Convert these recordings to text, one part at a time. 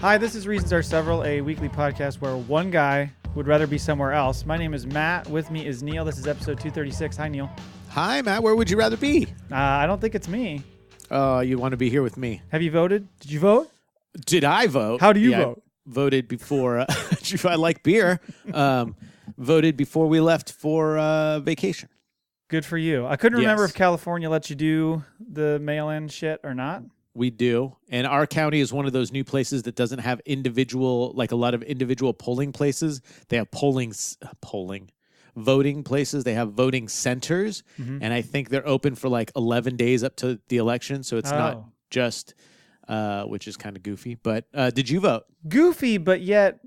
Hi, this is Reasons Are Several, a weekly podcast where one guy would rather be somewhere else. My name is Matt. With me is Neil. This is episode 236. Hi, Neil. Hi, Matt. Where would you rather be? I don't think it's me. You want to be here with me. Have you voted? Did you vote? Did I vote? How do you vote? I voted before. I like beer. Voted before we left for vacation. Good for you. I couldn't remember Yes. if California lets you do the mail-in shit or not. We do. And our county is one of those new places that doesn't have a lot of individual polling places. They have voting places. They have voting centers. Mm-hmm. And I think they're open for like 11 days up to the election. So it's not just, which is kind of goofy. But did you vote? Goofy, but yet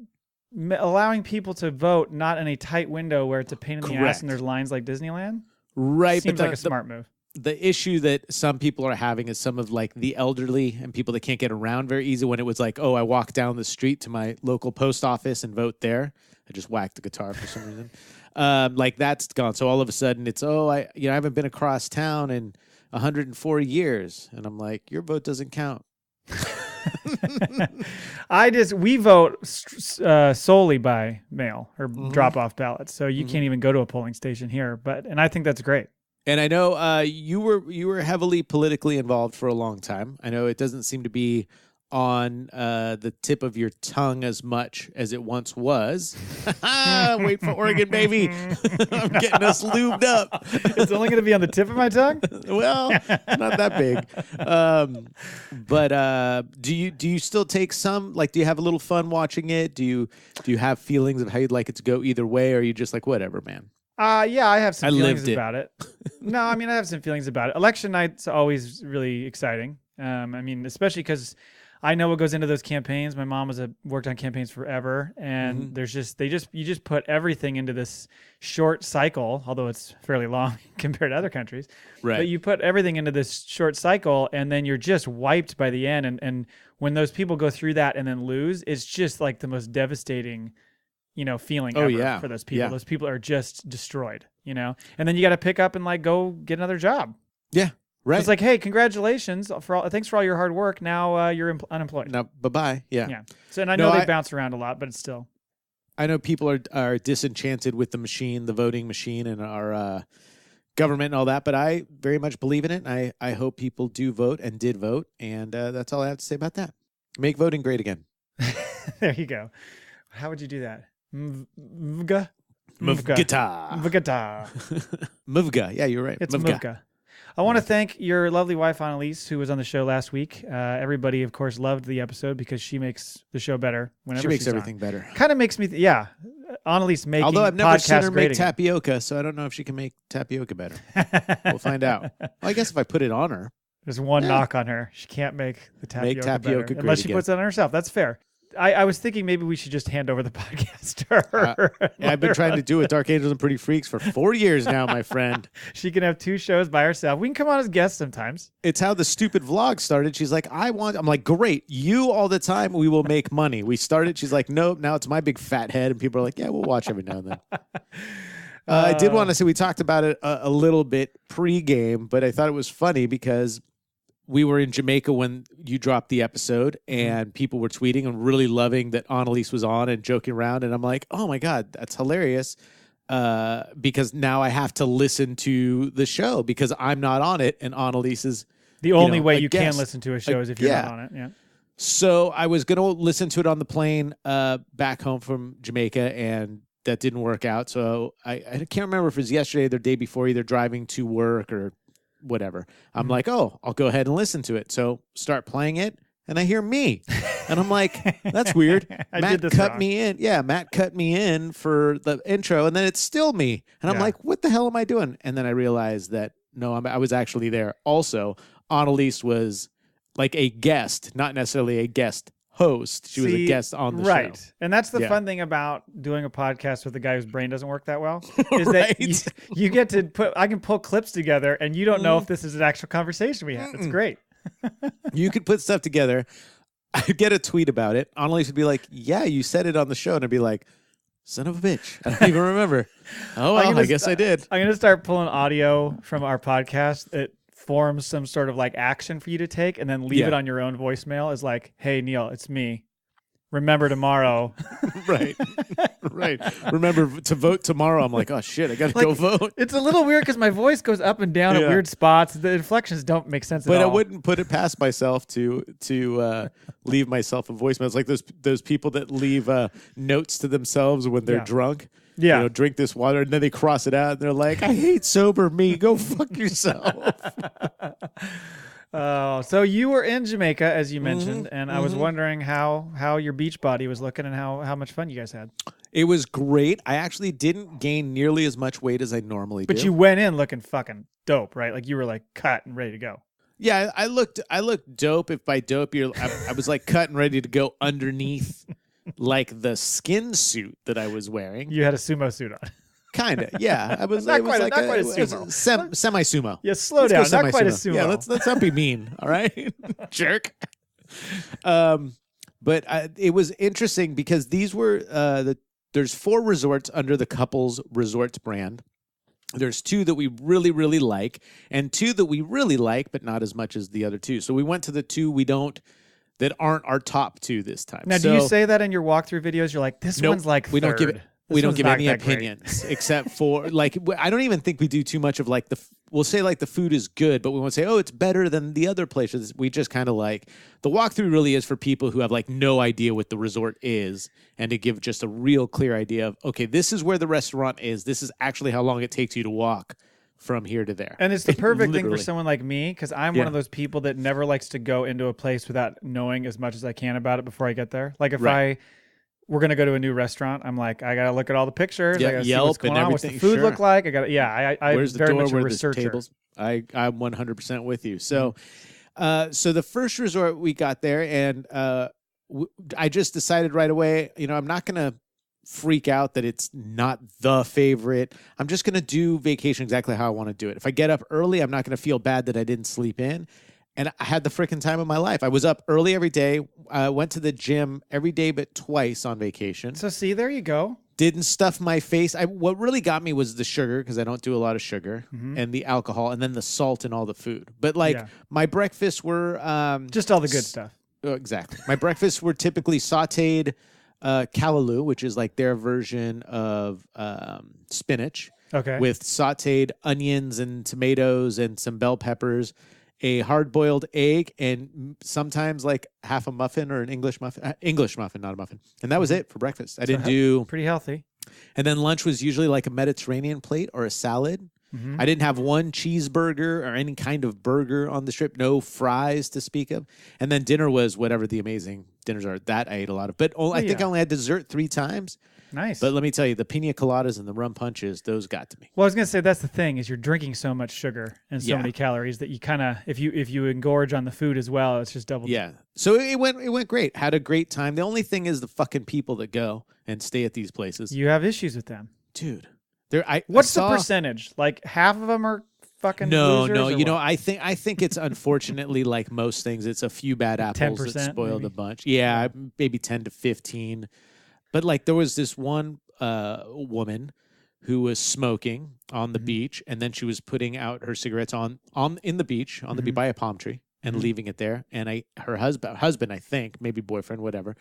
allowing people to vote not in a tight window where it's a pain in the ass and there's lines like Disneyland. Right. Seems like a smart move. The issue that some people are having is some of like the elderly and people that can't get around very easy. When it was like, oh, I walk down the street to my local post office and vote there. I just whacked the guitar for some reason. Like that's gone. So all of a sudden it's, I haven't been across town in 104 years. And I'm like, your vote doesn't count. We vote solely by mail or drop off ballots. So you can't even go to a polling station here, and I think that's great. And I know you were heavily politically involved for a long time. I know it doesn't seem to be on the tip of your tongue as much as it once was. Wait for Oregon, baby. I'm getting us lubed up. It's only going to be on the tip of my tongue? Well, not that big. But do you still take some? Like, do you have a little fun watching it? Do you have feelings of how you'd like it to go either way? Or are you just like, whatever, man? Yeah, I have some feelings about it. No, I mean, I have some feelings about it. Election night's always really exciting. I mean, especially because I know what goes into those campaigns. My mom worked on campaigns forever, and you just put everything into this short cycle, although it's fairly long compared to other countries. Right. But you put everything into this short cycle, and then you're just wiped by the end. And when those people go through that and then lose, it's just like the most devastating feeling ever for those people. Yeah. Those people are just destroyed, and then you got to pick up and like go get another job. Yeah. Right. It's like, hey, congratulations thanks for all your hard work. Now you're unemployed. Now, bye-bye. Yeah. Yeah. So, and I know they bounce around a lot, but it's still. I know people are disenchanted with the machine, the voting machine, and our government and all that, but I very much believe in it. And I hope people do vote and did vote, and that's all I have to say about that. Make voting great again. There you go. How would you do that? Mvga? Mvga. Mvga. Yeah, you're right. It's Mvga. I want to thank your lovely wife, Annalise, who was on the show last week. Everybody, of course, loved the episode because she makes the show better whenever she makes she's everything on. better. Kind of makes me, Annalise making Although I've never seen her make grading. tapioca, so I don't know if she can make tapioca better. We'll find out. Well, I guess if I put it on her. There's one knock on her. She can't make the tapioca better, great unless she again. puts it on herself. That's fair. I was thinking maybe we should just hand over the podcast to her. I've been trying to do it, Dark Angels and Pretty Freaks, for 4 years now, my friend. She can have 2 shows by herself. We can come on as guests sometimes. It's how the stupid vlog started. She's like, I'm like, great. You all the time, we will make money. We started. She's like, nope, now it's my big fat head. And people are like, yeah, we'll watch every now and then. I did want to say we talked about it a little bit pre-game, but I thought it was funny because we were in Jamaica when you dropped the episode and people were tweeting and really loving that Annalise was on and joking around. And I'm like, oh my God, that's hilarious. Because now I have to listen to the show because I'm not on it. And Annalise is the only way you can listen to a show is if you're not on it. Yeah. So I was going to listen to it on the plane back home from Jamaica, and that didn't work out. So I can't remember if it was yesterday or the day before, either driving to work or whatever. I'm like, I'll go ahead and listen to it. So start playing it, and I hear me. And I'm like, that's weird. Matt cut me in. Yeah, Matt cut me in for the intro, and then it's still me. And I'm like, what the hell am I doing? And then I realized that, no, I was actually there. Also, Annalise was like a guest, not necessarily a guest host. She was a guest on the show. Right. And that's the fun thing about doing a podcast with a guy whose brain doesn't work that well. Is that you get to I can pull clips together and you don't know if this is an actual conversation we had. It's great. You could put stuff together. I'd get a tweet about it. Annalise would be like, yeah, you said it on the show. And I'd be like, son of a bitch. I don't even remember. Oh, well, I guess I did. I'm going to start pulling audio from our podcast. It forms some sort of like action for you to take and then leave it on your own voicemail as like, hey, Neil, it's me. remember tomorrow. Right. Right. Remember to vote tomorrow. I'm like, oh shit, I got to go vote. It's a little weird because my voice goes up and down at weird spots. The inflections don't make sense at all. But I wouldn't put it past myself to leave myself a voicemail. It's like those people that leave notes to themselves when they're drunk. Yeah. You know, drink this water, and then they cross it out, and they're like, I hate sober me. Go fuck yourself. So you were in Jamaica, as you mentioned, and I was wondering how your beach body was looking and how much fun you guys had. It was great. I actually didn't gain nearly as much weight as I normally do. But you went in looking fucking dope, right? Like you were like cut and ready to go. Yeah, I looked dope. If by dope, I was like cut and ready to go underneath like the skin suit that I was wearing. You had a sumo suit on. Kind of, yeah. I was not it quite was like a sumo. Semi-sumo. Yeah, slow down. Not quite a sumo. Yeah, let's not be mean, all right? Jerk. But it was interesting because these were there's 4 resorts under the Couples Resorts brand. There's 2 that we really, really like, and 2 that we really like, but not as much as the other 2. So we went to the 2 that aren't our top 2 this time. Now, do you say that in your walkthrough videos? You're like, this one's like third. We don't give any opinions except for like, I don't even think we do too much of like we'll say like the food is good, but we won't say, oh, it's better than the other places. We just kind of like the walkthrough really is for people who have like no idea what the resort is and to give just a real clear idea of, okay, this is where the restaurant is. This is actually how long it takes you to walk from here to there. And it's the perfect thing for someone like me because I'm one of those people that never likes to go into a place without knowing as much as I can about it before I get there. Like if we're going to go to a new restaurant, I'm like, I got to look at all the pictures. I got to see what's going on. What's the food look like? I Where's the very door? much a Where researcher. the tables? I'm 100% with you. So, so the first resort we got there, and I just decided right away, I'm not going to freak out that it's not the favorite. I'm just going to do vacation exactly how I want to do it. If I get up early, I'm not going to feel bad that I didn't sleep in. And I had the freaking time of my life. I was up early every day. I went to the gym every day but twice on vacation. So see, there you go. Didn't stuff my face. What really got me was the sugar, because I don't do a lot of sugar, and the alcohol, and then the salt and all the food. But my breakfasts were just all the good stuff. Exactly. My breakfasts were typically sautéed callaloo, which is like their version of spinach, with sautéed onions and tomatoes and some bell peppers, a hard-boiled egg, and sometimes like half a muffin or an English muffin, not a muffin. And that was it for breakfast. I didn't do... Pretty healthy. And then lunch was usually like a Mediterranean plate or a salad. I didn't have one cheeseburger or any kind of burger on the strip, no fries to speak of. And then dinner was whatever the amazing dinners are. That I ate a lot of. But I think I only had dessert 3 times. Nice. But let me tell you, the pina coladas and the rum punches, those got to me. Well, I was going to say that's the thing is you're drinking so much sugar and so many calories that you kind of, if you engorge on the food as well, it's just double. Yeah. So it went great. Had a great time. The only thing is the fucking people that go and stay at these places. You have issues with them. Dude. What's the percentage? Like half of them are fucking losers? No. You know, I think it's unfortunately like most things. It's a few bad apples that spoiled a bunch. Yeah, maybe 10 to 15. But like there was this one woman who was smoking on the beach, and then she was putting out her cigarettes in the beach on the beach by a palm tree and leaving it there. And her husband, I think, maybe boyfriend, whatever,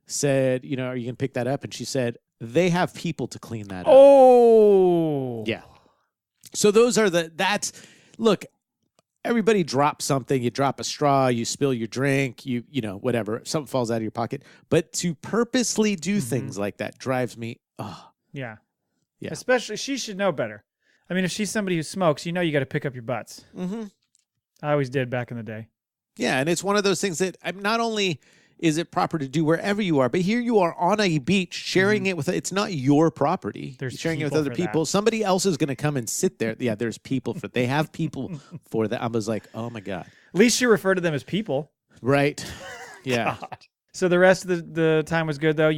said, are you gonna pick that up? And she said, they have people to clean that up. Oh, yeah. So those are look. Everybody drops something. You drop a straw, you spill your drink, you whatever. Something falls out of your pocket. But to purposely do things like that drives me. Oh. Yeah. Especially, she should know better. I mean, if she's somebody who smokes, you got to pick up your butts. I always did back in the day. Yeah, and it's one of those things that not only is it proper to do wherever you are, but here you are on a beach sharing it with, it's not your property. You're sharing it with other people. Somebody else is going to come and sit there. Yeah, there's people they have people for that. I was like, oh my God. At least you refer to them as people. Right. Yeah. God. So the rest of the time was good though.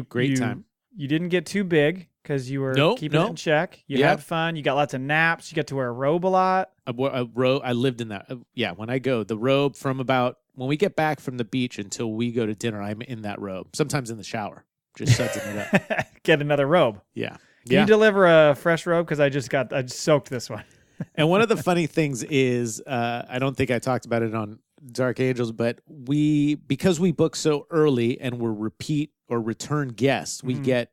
Great time. You didn't get too big because you were keeping it in check. You had fun. You got lots of naps. You got to wear a robe a lot. A robe. I lived in that. When I go, the robe from when we get back from the beach until we go to dinner, I'm in that robe. Sometimes in the shower, just sudsing it up. Get another robe. Yeah. Can you deliver a fresh robe? Because I just soaked this one. And one of the funny things is, I don't think I talked about it on Dark Angels, but because we book so early and we're repeat or return guests, we get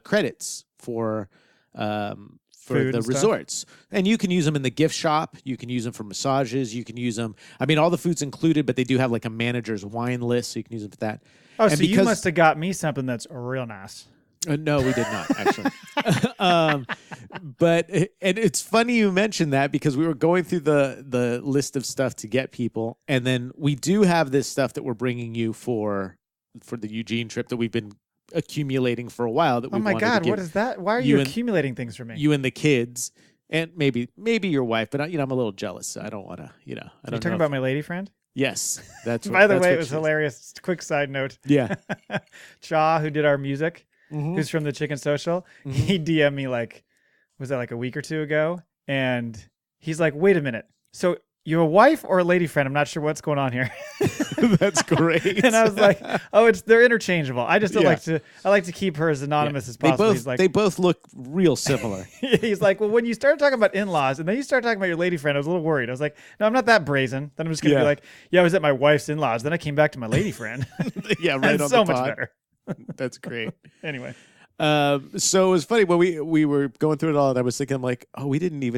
credits for Food the and stuff. resorts. And you can use them in the gift shop. You can use them for massages. You can use them. I mean, all the food's included, but they do have like a manager's wine list, so you can use them for that. Oh, and so you must have got me something that's real nice. No, we did not, actually. But it's funny you mentioned that because we were going through the list of stuff to get people. And then we do have this stuff that we're bringing you for the Eugene trip that we've been accumulating for a while. That we Oh my wanted God, to give what is that? Why are you accumulating things for me? You and the kids, and maybe your wife, but I'm a little jealous. So I don't want to, I You're don't talking know about my lady friend? Yes, that's. By the that's way, what it was hilarious. Quick side note. Yeah, Cha, who did our music, who's from the Chicken Social, he DM'd me like, was that like a week or two ago? And he's like, wait a minute. So you're a wife or a lady friend? I'm not sure what's going on here. That's great. And I was like, oh, they're interchangeable. I just don't I like to keep her as anonymous as possible. They both look real similar. He's like, well, when you started talking about in-laws and then you started talking about your lady friend, I was a little worried. I was like, no, I'm not that brazen. Then I'm just going to be like, yeah, I was at my wife's in-laws. Then I came back to my lady friend. Yeah, right on so the much pod. better. That's great. Anyway. So it was funny when we were going through it all, and I was thinking, I'm like, oh, we didn't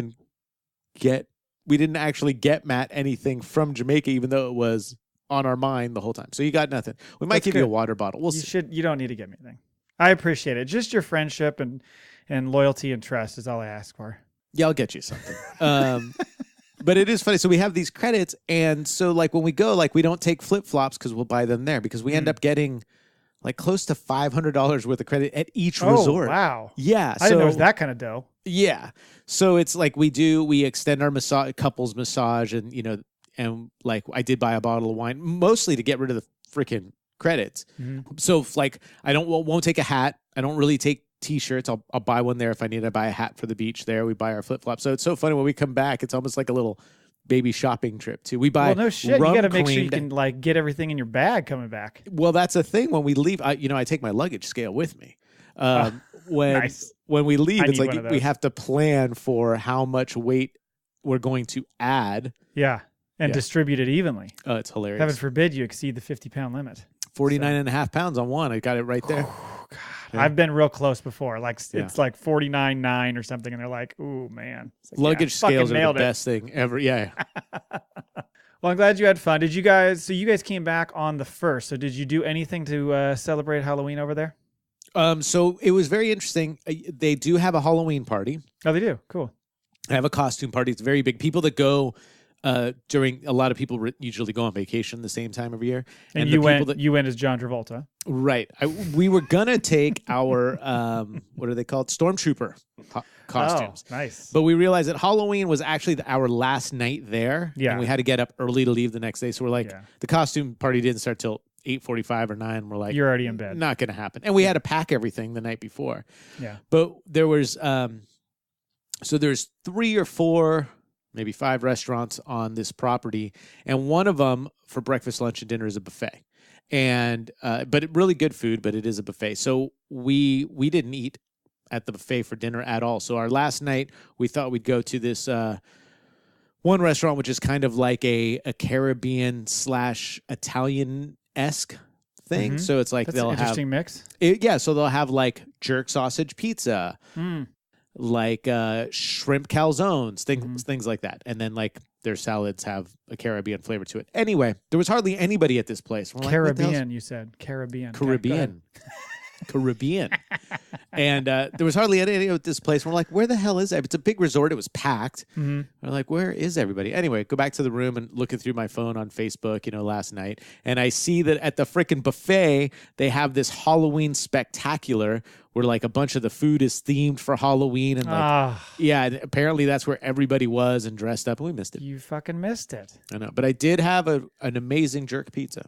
actually get Matt anything from Jamaica, even though it was on our mind the whole time. So you got nothing. We might give you a water bottle. We'll see. You don't need to get me anything. I appreciate it. Just your friendship and loyalty and trust is all I ask for. Yeah, I'll get you something. But it is funny. So we have these credits, and so like when we go, like we don't take flip flops because we'll buy them there because we end up getting like close to $500 worth of credit at each resort. Wow. Yeah. I didn't know it was that kind of dough. Yeah. So it's like we extend our couples massage and like I did buy a bottle of wine mostly to get rid of the freaking credits. Mm-hmm. So like I won't take a hat. I don't really take t-shirts. I'll buy one there if I need to buy a hat for the beach there. We buy our flip-flops. So it's so funny when we come back, it's almost like a little baby shopping trip too. We buy well, no shit. You got to make sure you can like get everything in your bag coming back. Well, that's a thing when we leave. I take my luggage scale with me. When we leave, it's like we have to plan for how much weight we're going to add. Yeah, and distribute it evenly. Oh, it's hilarious. Heaven forbid you exceed the 50-pound limit. 49.5 pounds on one. I got it right there. Oh, God. Yeah. I've been real close before. Like it's like 49.9 or something, and they're like, "Ooh, man!" Like, luggage scales are the best thing ever. Yeah. Well, I'm glad you had fun. Did you guys? So you guys came back on the 1st. So did you do anything to celebrate Halloween over there? So it was very interesting. They do have a Halloween party. Oh, they do. Cool. They have a costume party. It's very big. People that go. During a lot of people usually go on vacation the same time every year, and you went as John Travolta, right? We were gonna take our what are they called, stormtrooper costumes. Oh, nice. But we realized that Halloween was actually our last night there, and we had to get up early to leave the next day. So we're like, the costume party didn't start till 8:45 or 9. We're like, you're already in bed. Not gonna happen. And we had to pack everything the night before. Yeah. But there was so there's 3 or 4. Maybe 5 restaurants on this property, and one of them for breakfast, lunch, and dinner is a buffet, and but really good food. But it is a buffet, so we didn't eat at the buffet for dinner at all. So our last night, we thought we'd go to this one restaurant, which is kind of like a Caribbean / Italian-esque thing. So it's like they'll have interesting mix. So they'll have like jerk sausage pizza. Like shrimp calzones, things like that. And then like their salads have a Caribbean flavor to it. Anyway, there was hardly anybody at this place. We're Caribbean, you said. Caribbean. Caribbean. Caribbean. And there was hardly any at this place. We're like, where the hell is that? It's a big resort. It was packed. We're like, where is everybody? Anyway, go back to the room and looking through my phone on Facebook, last night. And I see that at the frickin' buffet, they have this Halloween spectacular where like a bunch of the food is themed for Halloween. And and apparently that's where everybody was and dressed up. And we missed it. You fucking missed it. I know. But I did have an amazing jerk pizza.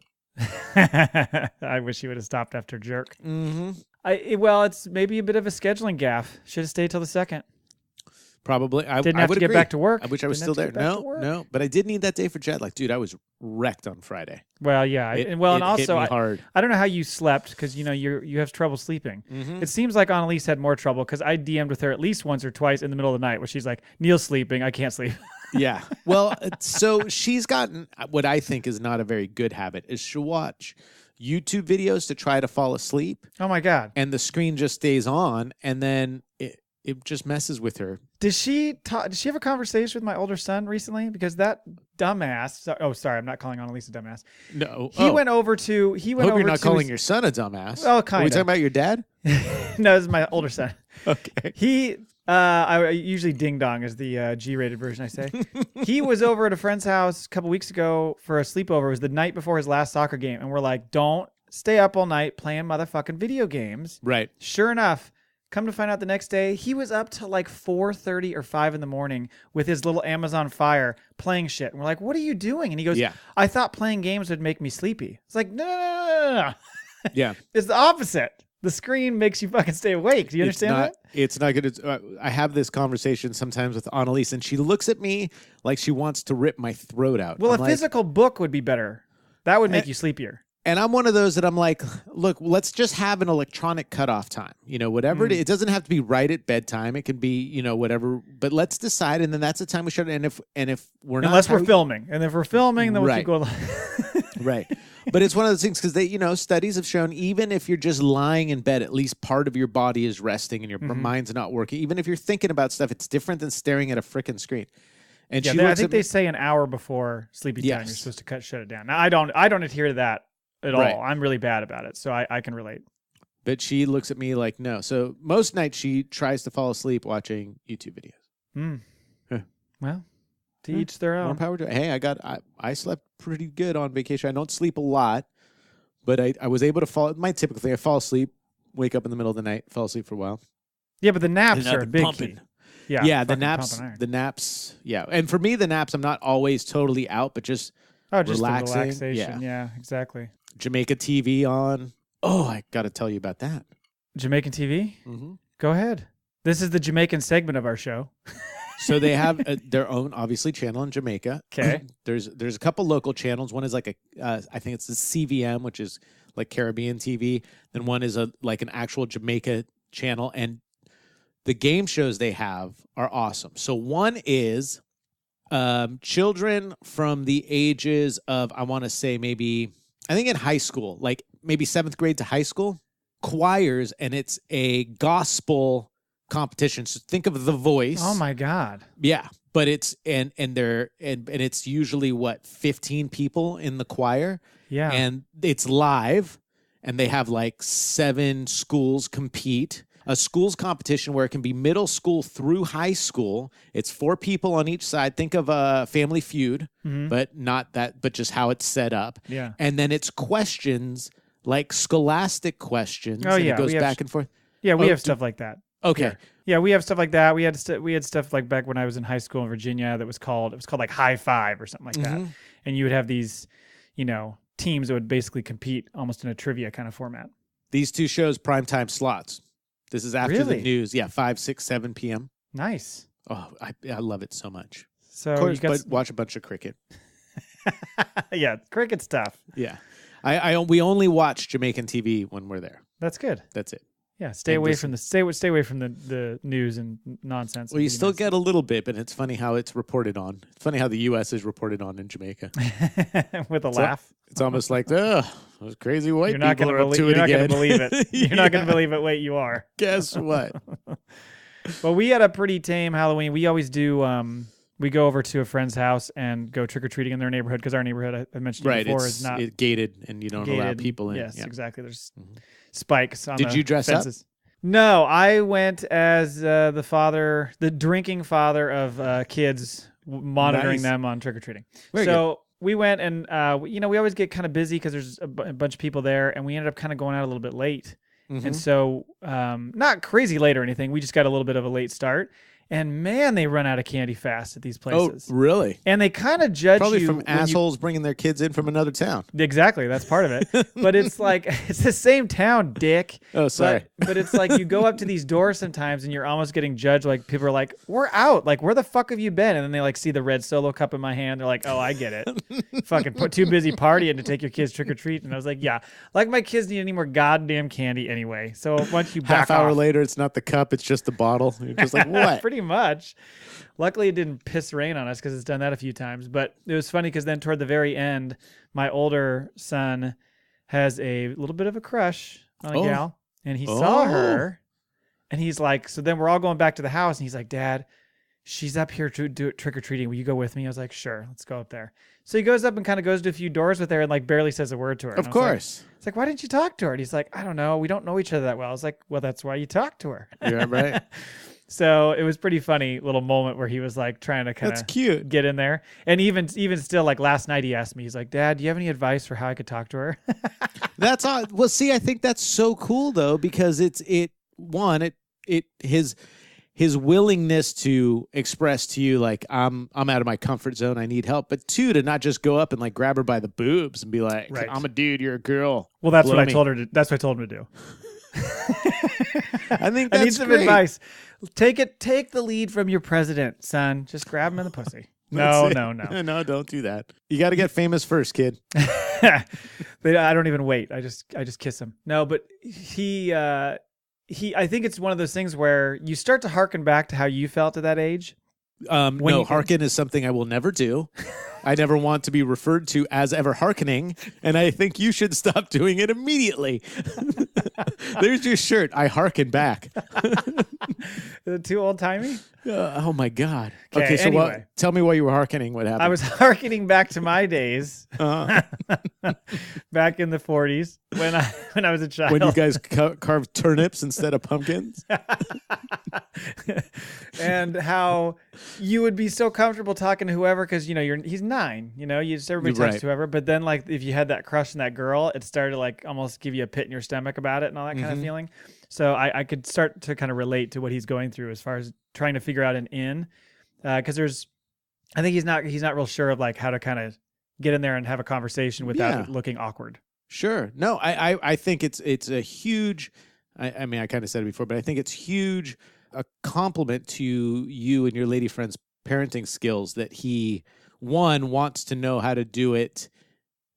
I wish you would have stopped after jerk. Well, it's maybe a bit of a scheduling gaffe. Should have stayed till the 2nd. Probably. I didn't have would to get agree. back to work. I wish I was still there. No. But I did need that day for jet lag. Dude, I was wrecked on Friday. Well, yeah. It also, hit me hard. I don't know how you slept because, you have trouble sleeping. It seems like Annalise had more trouble because I DM'd with her at least once or twice in the middle of the night where she's like, Neil's sleeping. I can't sleep. Yeah. Well, so she's gotten what I think is not a very good habit is she'll watch YouTube videos to try to fall asleep. Oh my God. And the screen just stays on, and then it just messes with her. Did she have a conversation with my older son recently? Because that dumbass. Oh, sorry, I'm not calling Annalise a dumbass. No. He went over to. He went Hope over you're not to calling your son a dumbass. Oh, Are kind we of. talking about your dad? No, this is my older son. Okay. I usually ding dong is the G-rated version I say. He was over at a friend's house a couple weeks ago for a sleepover. It was the night before his last soccer game, and we're like, don't stay up all night playing motherfucking video games. Right. Sure enough, come to find out the next day, he was up till like 4:30 or 5 in the morning with his little Amazon Fire playing shit. And we're like, what are you doing? And he goes, I thought playing games would make me sleepy. It's like, no. Yeah. It's the opposite. The screen makes you fucking stay awake. Do you understand that? It's not good. I have this conversation sometimes with Annalise, and she looks at me like she wants to rip my throat out. Well, a physical book would be better. That would make you sleepier. And I'm one of those that I'm like, look, let's just have an electronic cutoff time. Whatever it doesn't have to be right at bedtime. It can be, whatever. But let's decide, and then that's the time we shut it. And if we're not, unless we're filming, and if we're filming, then we'll keep going. Right. But it's one of those things because studies have shown even if you're just lying in bed, at least part of your body is resting and your mind's not working. Even if you're thinking about stuff, it's different than staring at a frickin' screen. And I think they say an hour before sleepy time you're supposed to shut it down. Now I don't adhere to that at all. I'm really bad about it, so I can relate. But she looks at me like no. So most nights she tries to fall asleep watching YouTube videos. Well. To each their own. More power to Hey, I slept pretty good on vacation. I don't sleep a lot, but I was able to fall. My typical thing, I fall asleep, wake up in the middle of the night, fall asleep for a while. Yeah, but the naps are a big key. Yeah, the naps. Yeah, and for me, the naps, I'm not always totally out, but just relaxing. Relaxation. Yeah, exactly. Jamaica TV on. Oh, I got to tell you about that. Jamaican TV? Mm-hmm. Go ahead. This is the Jamaican segment of our show. So they have their own, obviously, channel in Jamaica. Okay. There's a couple local channels. One is like I think it's the CVM, which is like Caribbean TV. Then one is like an actual Jamaica channel. And the game shows they have are awesome. So one is children from the ages of, I want to say I think in high school, like maybe 7th grade to high school, choirs, and it's a gospel competition. So think of The Voice. Oh my God. Yeah. But it's and it's usually 15 people in the choir. Yeah. And it's live, and they have like 7 schools compete. A schools competition where it can be middle school through high school. It's 4 people on each side. Think of a Family Feud, but not that, but just how it's set up. Yeah. And then it's questions, like scholastic questions. Oh, and yeah. It goes back and forth. Yeah, we have stuff like that. Okay. Here. Yeah, we have stuff like that. We had stuff like back when I was in high school in Virginia that was called like High Five or something like that. And you would have these, teams that would basically compete almost in a trivia kind of format. These 2 shows, primetime slots. This is after the news. Yeah, 5, 6, 7 p.m. Nice. Oh, I love it so much. So of course, but watch a bunch of cricket. Yeah, cricket stuff. Yeah. We only watch Jamaican TV when we're there. That's good. That's it. Yeah, stay away from the news and nonsense. Well, you still get a little bit, but it's funny how it's reported on. It's funny how the U.S. is reported on in Jamaica. With a laugh. It's almost like, those crazy white people are up to it again. You're not going to believe it. You're not going to believe it. Wait, you are. Guess what? Well, we had a pretty tame Halloween. We always do. We go over to a friend's house and go trick-or-treating in their neighborhood because our neighborhood, I mentioned before, is not gated and you don't allow people in. Yes, exactly. There's spikes on Did you dress fences. up? No, I went as the drinking father of kids, monitoring them on trick-or-treating. Good. We went and, we always get kind of busy because there's a bunch of people there, and we ended up kind of going out a little bit late. And so not crazy late or anything. We just got a little bit of a late start. And man, they run out of candy fast at these places. Oh, really? And they kind of judge Probably you. From assholes bringing their kids in from another town. Exactly. That's part of it. But it's like, it's the same town, dick. Oh, sorry. But it's like you go up to these doors sometimes and you're almost getting judged. Like people are like, we're out. Like, where the fuck have you been? And then they like see the red Solo cup in my hand. They're like, oh, I get it. Fucking too busy partying to take your kids trick or treat. And I was like, yeah, like my kids need any more goddamn candy anyway. So once you back half hour off. later, it's not the cup, it's just the bottle. You're just like, what? Pretty much. Luckily, it didn't piss rain on us because it's done that a few times. But it was funny because then toward the very end, my older son has a little bit of a crush on a gal, and he saw her, and he's like, so then we're all going back to the house, and he's like, Dad, she's up here to do trick-or-treating. Will you go with me? I was like, sure, let's go up there. So he goes up and kind of goes to a few doors with her and like barely says a word to her. Of course. It's like, why didn't you talk to her? And he's like, I don't know. We don't know each other that well. I was like, well, that's why you talk to her. Yeah, right. So it was pretty funny little moment where he was like trying to kind That's cute. get in there. And even still, like last night he asked me, he's like, Dad, do you have any advice for how I could talk to her? That's all. Well, see, I think that's so cool though, because his willingness to express to you like I'm out of my comfort zone, I need help, but two, to not just go up and like grab her by the boobs and be like, right. I'm a dude, you're a girl. Well, that's what I told her. That's what I told him to do. I think that's I need some great. advice. Take the lead from your president, son. Just grab him in the pussy. No. No, don't do that. You got to get famous first, kid. I don't even wait. I just kiss him. No, but he I think it's one of those things where you start to hearken back to how you felt at that age. No, hearken is something I will never do. I never want to be referred to as ever hearkening, and I think you should stop doing it immediately. There's your shirt. I hearken back. Is it too old-timey? Oh, my God. Okay, so anyway. tell me why you were hearkening. What happened? I was hearkening back to my days, back in the 40s when I was a child. When you guys carved turnips instead of pumpkins? And how you would be so comfortable talking to whoever because, he's 9, everybody talks to whoever. But then, like, if you had that crush on that girl, it started to, like, almost give you a pit in your stomach about it and all that kind of feeling. So I could start to kind of relate to what he's going through as far as trying to figure out an in. Because I think he's not real sure of, like, how to kind of get in there and have a conversation without it looking awkward. Sure. No, I think it's a huge, I mean, I kind of said it before, but I think it's huge, a compliment to you and your lady friend's parenting skills that he, one, wants to know how to do it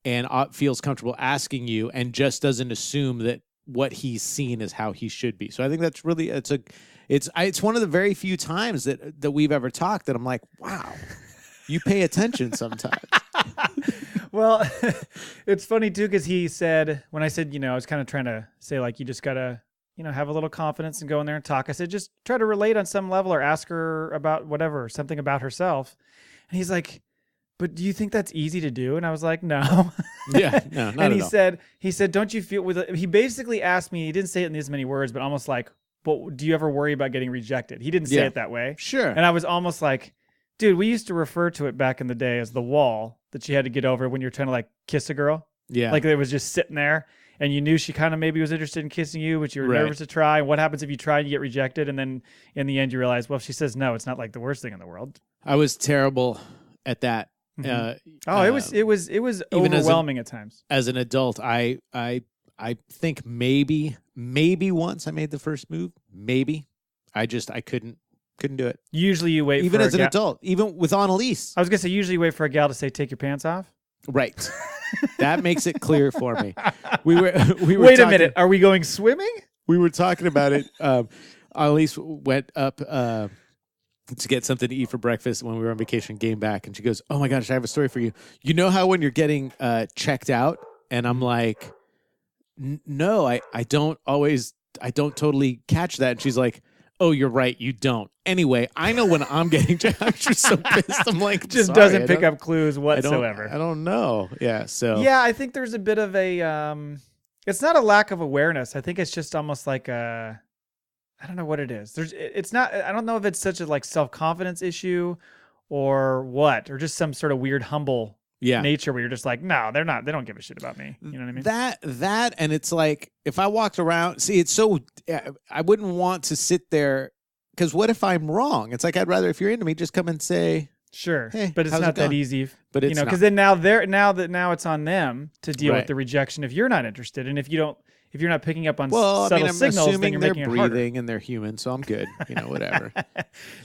and feels comfortable asking you and just doesn't assume that what he's seen is how he should be. So I think that's really, it's one of the very few times that we've ever talked that I'm like, wow, you pay attention sometimes. Well, it's funny too, because he said, when I said, I was kind of trying to say, like, you just got to, have a little confidence and go in there and talk. I said, just try to relate on some level or ask her about whatever, something about herself. And he's like, but do you think that's easy to do? And I was like, no. Yeah, no, not and at all. He said, don't you feel he basically asked me, he didn't say it in these many words, but almost like, but do you ever worry about getting rejected? He didn't say it that way. Sure. And I was almost like, dude, we used to refer to it back in the day as the wall that you had to get over when you're trying to like kiss a girl. Yeah. Like it was just sitting there and you knew she kind of maybe was interested in kissing you, but you were nervous to try. And what happens if you try and you get rejected? And then in the end you realize, well, if she says no, it's not like the worst thing in the world. I was terrible at that. Mm-hmm. It was overwhelming at times. As an adult, I think maybe once I made the first move. Maybe. I couldn't do it. Usually you wait even as an adult, even with Annalise. I was gonna say usually you wait for a gal to say take your pants off. Right. That makes it clear for me. We were wait a minute, are we going swimming? We were talking about it. Annalise went up to get something to eat for breakfast when we were on vacation, came back, and she goes, oh my gosh, I have a story for you. You know how when you're getting checked out and I'm like, no, I don't totally catch that. And she's like, oh, you're right, you don't. Anyway, I know when I'm getting checked. I'm just so pissed. I'm like, just doesn't pick up clues whatsoever. I don't know. Yeah, so. Yeah, I think there's a bit of a, it's not a lack of awareness. I think it's just almost like a, I don't know what it is. It's not, I don't know if it's such a like self-confidence issue or what, or just some sort of weird humble nature where you're just like, no, they don't give a shit about me. You know what I mean? That, and it's like, if I walked around, see, it's so, I wouldn't want to sit there, because what if I'm wrong? It's like, I'd rather, if you're into me, just come and say, sure. Hey, but it's not that easy. But it's because then now it's on them to deal with the rejection if you're not interested. And if you're not picking up on subtle signals, then you're making it harder. They're breathing and they're human, so I'm good. Whatever.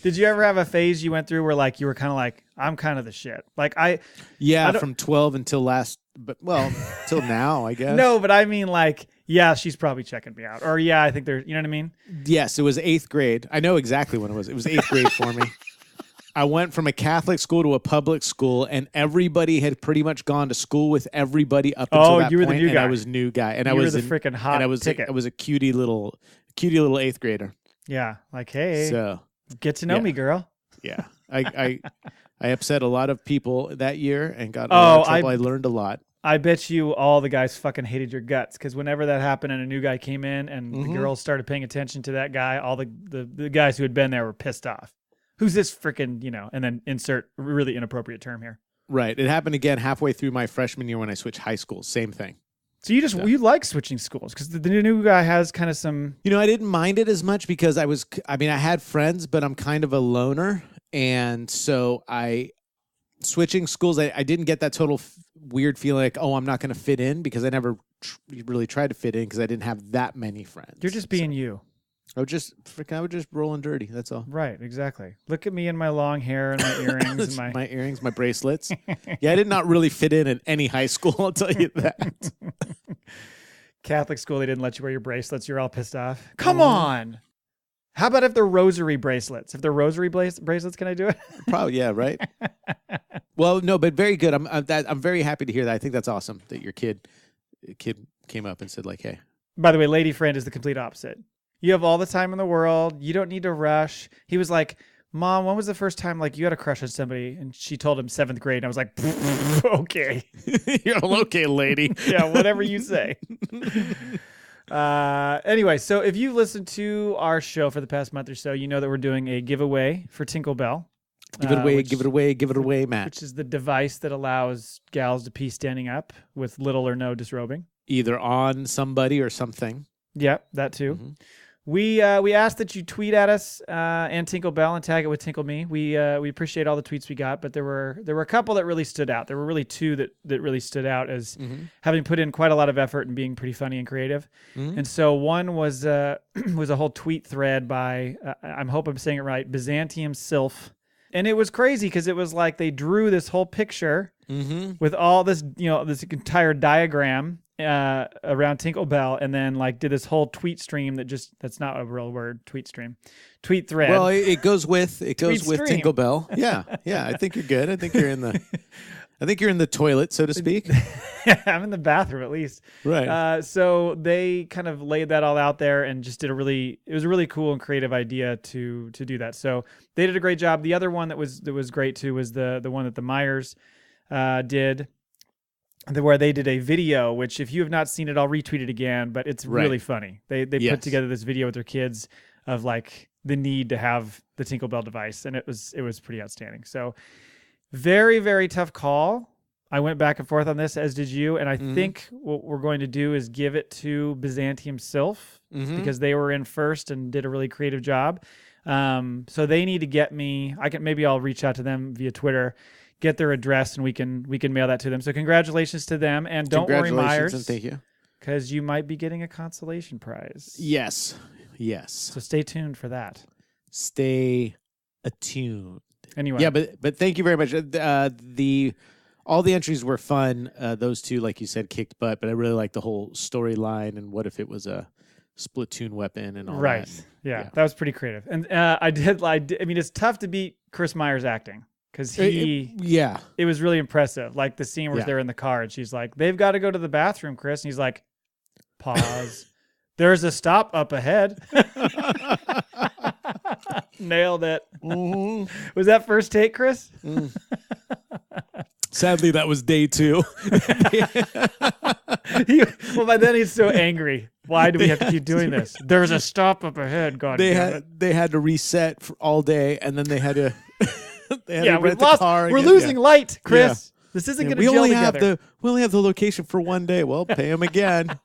Did you ever have a phase you went through where like you were kind of like, I'm kind of the shit? Like from 12 until till now, I guess. No, but I mean like Yeah, she's probably checking me out. Or yeah, I think you know what I mean? Yes, it was 8th grade. I know exactly when it was. It was 8th grade for me. I went from a Catholic school to a public school, and everybody had pretty much gone to school with everybody up until that you were point, the new and guy. I was new guy, and you I was were the freaking hot and I was ticket. I was a cutie little 8th grader. Yeah, like hey, So get to know me, girl. yeah, I upset a lot of people that year and got in a lot of trouble. I learned a lot. I bet you all the guys fucking hated your guts because whenever that happened and a new guy came in and the girls started paying attention to that guy, all the guys who had been there were pissed off. Who's this freaking, and then insert really inappropriate term here. Right. It happened again halfway through my freshman year when I switched high schools. Same thing. So you like switching schools because the new guy has kind of some. I didn't mind it as much because I had friends, but I'm kind of a loner. And so switching schools, I didn't get that total weird feeling like, oh, I'm not going to fit in because I never really tried to fit in because I didn't have that many friends. You're just being you. I was just rolling dirty. That's all. Right, exactly. Look at me and my long hair and my earrings. and my earrings, my bracelets. Yeah, I did not really fit in any high school, I'll tell you that. Catholic school, they didn't let you wear your bracelets. You're all pissed off. Come on. How about if they're rosary bracelets? If they're rosary bracelets, can I do it? Probably, yeah, right? Well, no, but very good. I'm very happy to hear that. I think that's awesome that your kid came up and said like, hey. By the way, lady friend is the complete opposite. You have all the time in the world. You don't need to rush. He was like, Mom, when was the first time like you had a crush on somebody? And she told him 7th grade. And I was like, okay. You're all okay, lady. Yeah, whatever you say. Anyway, so if you've listened to our show for the past month or so, you know that we're doing a giveaway for Tinkle Bell. Give it away, Matt. Which is the device that allows gals to pee standing up with little or no disrobing. Either on somebody or something. Yeah, that too. Mm-hmm. We asked that you tweet at us and Tinkle Bell and tag it with Tinkle Me. We appreciate all the tweets we got, but there were a couple that really stood out. There were really two that really stood out as having put in quite a lot of effort and being pretty funny and creative. And so one was a whole tweet thread by I hope I'm saying it right, Byzantium Sylph. And it was crazy because it was like they drew this whole picture with all this, this entire diagram around Tinkle Bell, and then like did this whole tweet stream that's not a real word, tweet thread. Well, it goes with Tinkle Bell. Yeah. I think you're good. I think you're in the toilet, so to speak. I'm in the bathroom at least. Right. So they kind of laid that all out there and just it was a really cool and creative idea to do that. So they did a great job. The other one that was great too was the one that the Myers did, where they did a video, which if you have not seen it, I'll retweet it again, but it's really funny. They put together this video with their kids of like the need to have the Tinkle Bell device, and it was pretty outstanding. So very, very tough call. I went back and forth on this, as did you, and I think what we're going to do is give it to Byzantium Sylph because they were in first and did a really creative job. So they need to get me. I'll reach out to them via Twitter, get their address, and we can mail that to them. So congratulations to them, and don't worry, Myers, and thank you, because you might be getting a consolation prize. Yes. So stay tuned for that. Stay attuned. Anyway, yeah, but thank you very much. All the entries were fun. Those two, like you said, kicked butt. But I really like the whole storyline and what if it was a Splatoon weapon and all that. Right. Yeah, that was pretty creative. And I mean, it's tough to beat Chris Myers acting. Because it was really impressive. Like the scene where they're in the car and she's like, they've got to go to the bathroom, Chris. And he's like, pause. There's a stop up ahead. Nailed it. Was that first take, Chris? Sadly, that was day 2. By then he's so angry. Why do we have to keep doing this? There's a stop up ahead. God damn it. They had to reset for all day, and then they had to... We're losing light, Chris. Yeah. This isn't going to gel together. We only have the location for one day. Well, pay them again.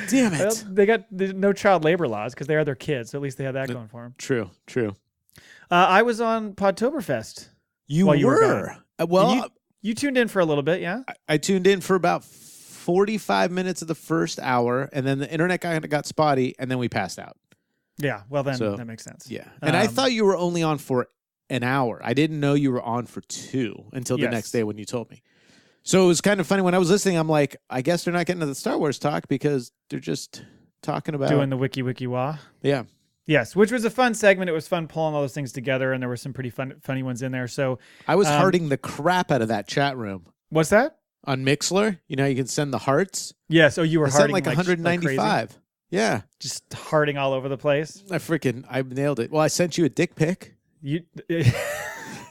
Damn it. Well, they got no child labor laws because they are their kids. So at least they have that going for them. True. I was on Podtoberfest. You were? Well, you tuned in for a little bit, yeah? I tuned in for about 45 minutes of the first hour, and then the internet got spotty, and then we passed out. Yeah, well then that makes sense. Yeah. And I thought you were only on for an hour. I didn't know you were on for 2 until the next day when you told me. So it was kind of funny when I was listening. I'm like, I guess they're not getting to the Star Wars talk because they're just talking about Doing the wiki wah. Yeah. Yes, which was a fun segment. It was fun pulling all those things together, and there were some pretty funny ones in there. So I was hearting the crap out of that chat room. What's that? On Mixler, you can send the hearts. Yes. Oh, you were I hearting sent like 195. Like yeah. Just hearting all over the place. I nailed it. Well, I sent you a dick pic. You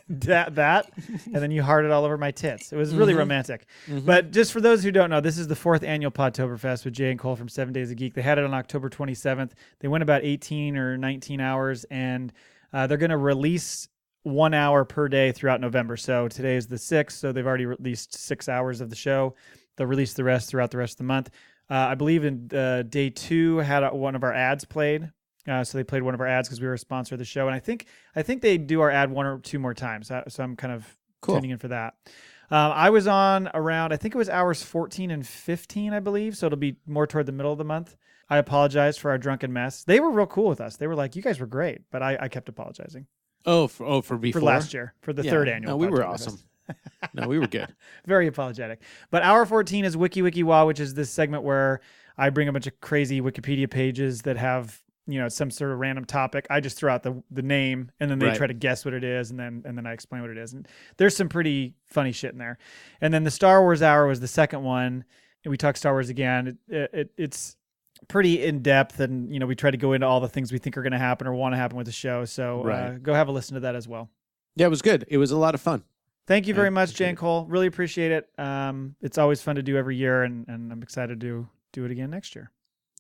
that, and then you hearted all over my tits. It was really romantic. But just for those who don't know, this is the 4th annual Podtoberfest with Jay and Cole from 7 Days a Geek. They had it on October 27th. They went about 18 or 19 hours, and they're going to release 1 hour per day throughout November. So today is the 6th, so they've already released 6 hours of the show. They'll release the rest throughout the rest of the month. I believe in day 2 had one of our ads played. So they played one of our ads because we were a sponsor of the show. And I think they do our ad 1 or 2 more times. So I'm kind of tuning in for that. I was on around, I think it was hours 14 and 15, I believe. So it'll be more toward the middle of the month. I apologize for our drunken mess. They were real cool with us. They were like, you guys were great. But I kept apologizing. For before? For last year, for the 3rd annual. No, we were awesome. No, we were good. Very apologetic. But hour 14 is Wiki Wah, which is this segment where I bring a bunch of crazy Wikipedia pages that have some sort of random topic. I just throw out the name, and then they try to guess what it is, and then I explain what it is. And there's some pretty funny shit in there. And then the Star Wars hour was the second one, and we talk Star Wars again. It's pretty in depth, and we try to go into all the things we think are going to happen or want to happen with the show. So go have a listen to that as well. Yeah, it was good. It was a lot of fun. Thank you very much, Jay and Cole. Really appreciate it. It's always fun to do every year, and I'm excited to do it again next year.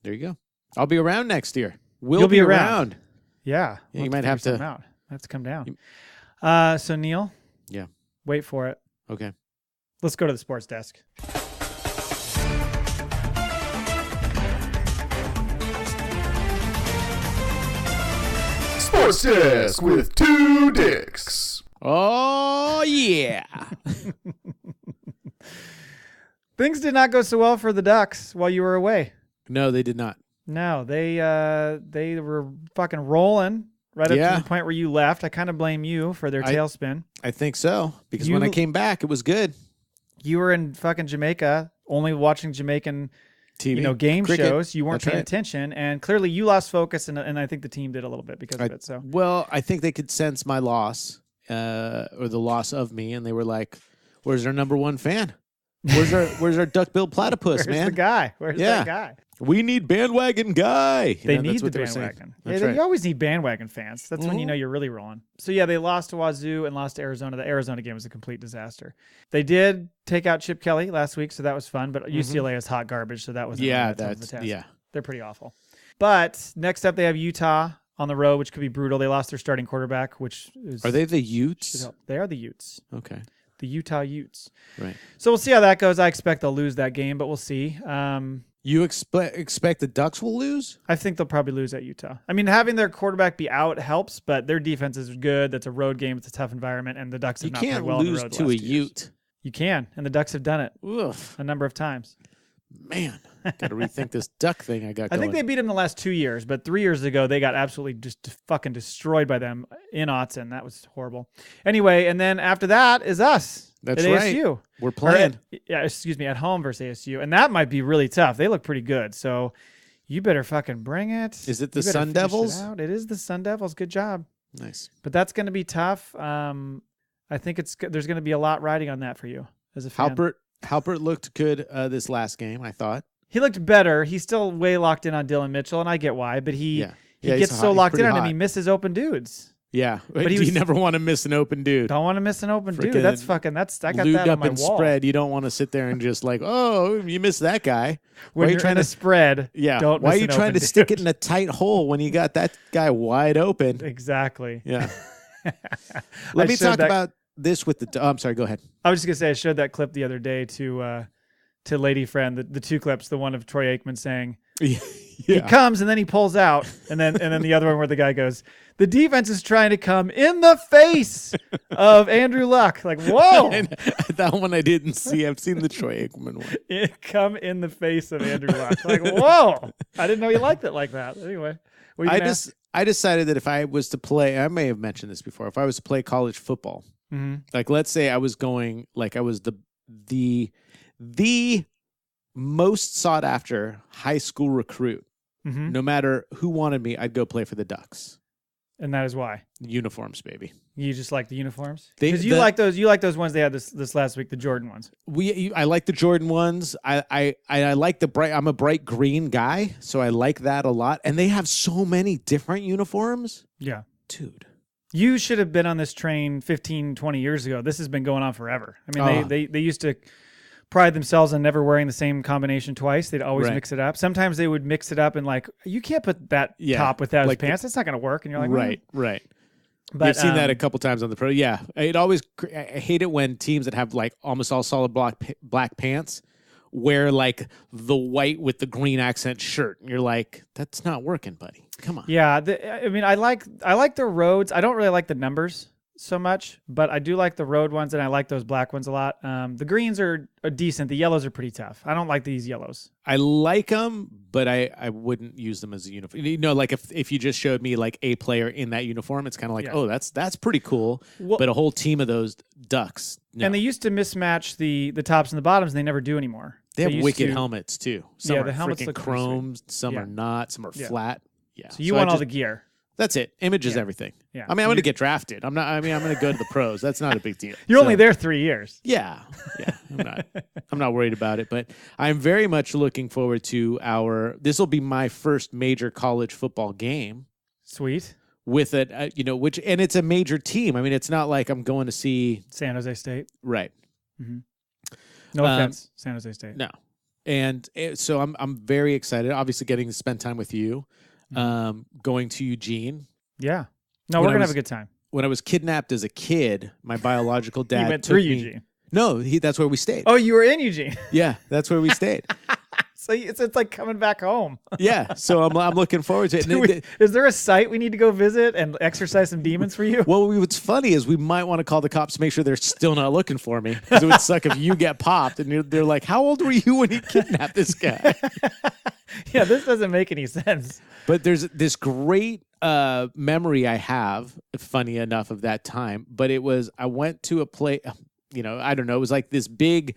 There you go. I'll be around next year. You'll be around. Yeah. You might have to. Out. Have to come down. So Neil. Yeah. Wait for it. Okay. Let's go to the sports desk. Sports desk with 2 dicks. Oh yeah. Things did not go so well for the Ducks while you were away. No, they did not. No, they were fucking rolling right up to the point where you left. I kind of blame you for their tailspin. I think so, because when I came back, it was good. You were in fucking Jamaica, only watching Jamaican TV, game cricket shows. You weren't paying attention, and clearly you lost focus, and I think the team did a little bit because of it. So well, I think they could sense my loss, or the loss of me, and they were like, "Where's our number 1 fan? Where's our duck-billed platypus, man? Where's the guy? Where's that guy? We need bandwagon guy." They need the bandwagon. You always need bandwagon fans. That's when you know you're really rolling. So yeah, they lost to Wazoo and lost to Arizona. The Arizona game was a complete disaster. They did take out Chip Kelly last week, so that was fun. But UCLA is hot garbage, so that was they're pretty awful. But next up, they have Utah on the road, which could be brutal. They lost their starting quarterback, which are they the Utes? They are the Utes. Okay. The Utah Utes. Right. So we'll see how that goes. I expect they'll lose that game, but we'll see. You expect the Ducks will lose? I think they'll probably lose at Utah. I mean, having their quarterback be out helps, but their defense is good. That's a road game. It's a tough environment, and the Ducks have not played well on the road. You can't lose to a Ute. You can, and the Ducks have done it Oof. a number of times. Man, got to rethink this Duck thing I got going. I think they beat them the last 2 years, but 3 years ago, they got absolutely just fucking destroyed by them in Autzen. That was horrible. Anyway, and then after that is us. That's at right. ASU. We're playing. At home versus ASU. And that might be really tough. They look pretty good. So you better fucking bring it. Is it the Sun Devils? It is the Sun Devils. Good job. Nice. But that's going to be tough. I think there's going to be a lot riding on that for you as a fan. Halpert looked good this last game, I thought. He looked better. He's still way locked in on Dylan Mitchell, and I get why. But he gets so locked in on him, he misses open dudes. Yeah, but you never want to miss an open dude. Don't want to miss an open dude. That's I got that on my wall. Spread. You don't want to sit there and just like, oh, you missed that guy. When you're trying to spread, yeah. Why are you trying to stick it in a tight hole when you got that guy wide open? Exactly. Yeah. Let me talk about this with the. I'm sorry. Go ahead. I was just gonna say I showed that clip the other day to Lady Friend. The 2 clips. The one of Troy Aikman saying. Yeah. He comes and then he pulls out, and then the other one where the guy goes, the defense is trying to come in the face of Andrew Luck. Like, whoa! And that one I didn't see. I've seen the Troy Aikman one. Come in the face of Andrew Luck. Like, whoa! I didn't know you liked it like that. Anyway, I decided that if I was to play, I may have mentioned this before. If I was to play college football, like let's say I was going, like I was the the most sought after high school recruit. Mm-hmm. No matter who wanted me, I'd go play for the Ducks. And that is why. Uniforms, baby. You just like the uniforms? They- Because you the- like those. You like those ones they had this last week, the Jordan ones. I like the Jordan ones. I like the bright. I'm a bright green guy, so I like that a lot. And they have so many different uniforms, Yeah. dude. You should have been on this train 15, 20 years ago. This has been going on forever. I mean, Oh. they used to pride themselves on never wearing the same combination twice. They'd always Right. mix it up. Sometimes they would mix it up and like, you can't put that Yeah, top with those like pants. That's not going to work. And you're like, Right, right. But I've seen that a couple times on the pro. Yeah, I hate it when teams that have like almost all solid black pants wear like the white with the green accent shirt, and you're like, that's not working, buddy. Come on. Yeah, I mean, I like the roads. I don't really like the numbers so much, but I do like the road ones, and I like those black ones a lot. The greens are decent. The yellows are pretty tough. I don't like these yellows. I like them, but I wouldn't use them as a uniform. You know, like if you just showed me like a player in that uniform, it's kind of like, Yeah. oh, that's pretty cool. Well- but a whole team of those Ducks, no. And they used to mismatch the tops and the bottoms, and they never do anymore. They have used wicked to- helmets too. Some Yeah, are the helmets freaking look pretty chrome, some Yeah. are not, some are Yeah. flat. Yeah. So you I want all just- the gear. That's it. Image is Yeah. everything. Yeah. I mean, I'm going to get drafted. I'm going to go to the pros. That's not a big deal. You're So, only there 3 years. Yeah. Yeah. I'm not worried about it, but I'm very much looking forward to this will be my first major college football game Sweet. with it, and it's a major team. I mean, it's not like I'm going to see, San Jose State. right. No offense, San Jose State. No. And so I'm very excited, obviously getting to spend time with you, going to Eugene. Yeah. No, When we're I gonna was- have a good time. When I was kidnapped as a kid, my biological dad You went took through me- Eugene. No, that's where we stayed. Oh, you were in Eugene. Yeah, that's where we stayed. So it's like coming back home. Yeah, so I'm looking forward to it. And Is there a site we need to go visit and exercise some demons for you? well, what's funny is we might want to call the cops to make sure they're still not looking for me, because it would suck if you get popped and they're like, "How old were you when you kidnapped this guy?" Yeah, this doesn't make any sense. But there's this great memory I have, funny enough, of that time. But I went to a place, I don't know, it was like this big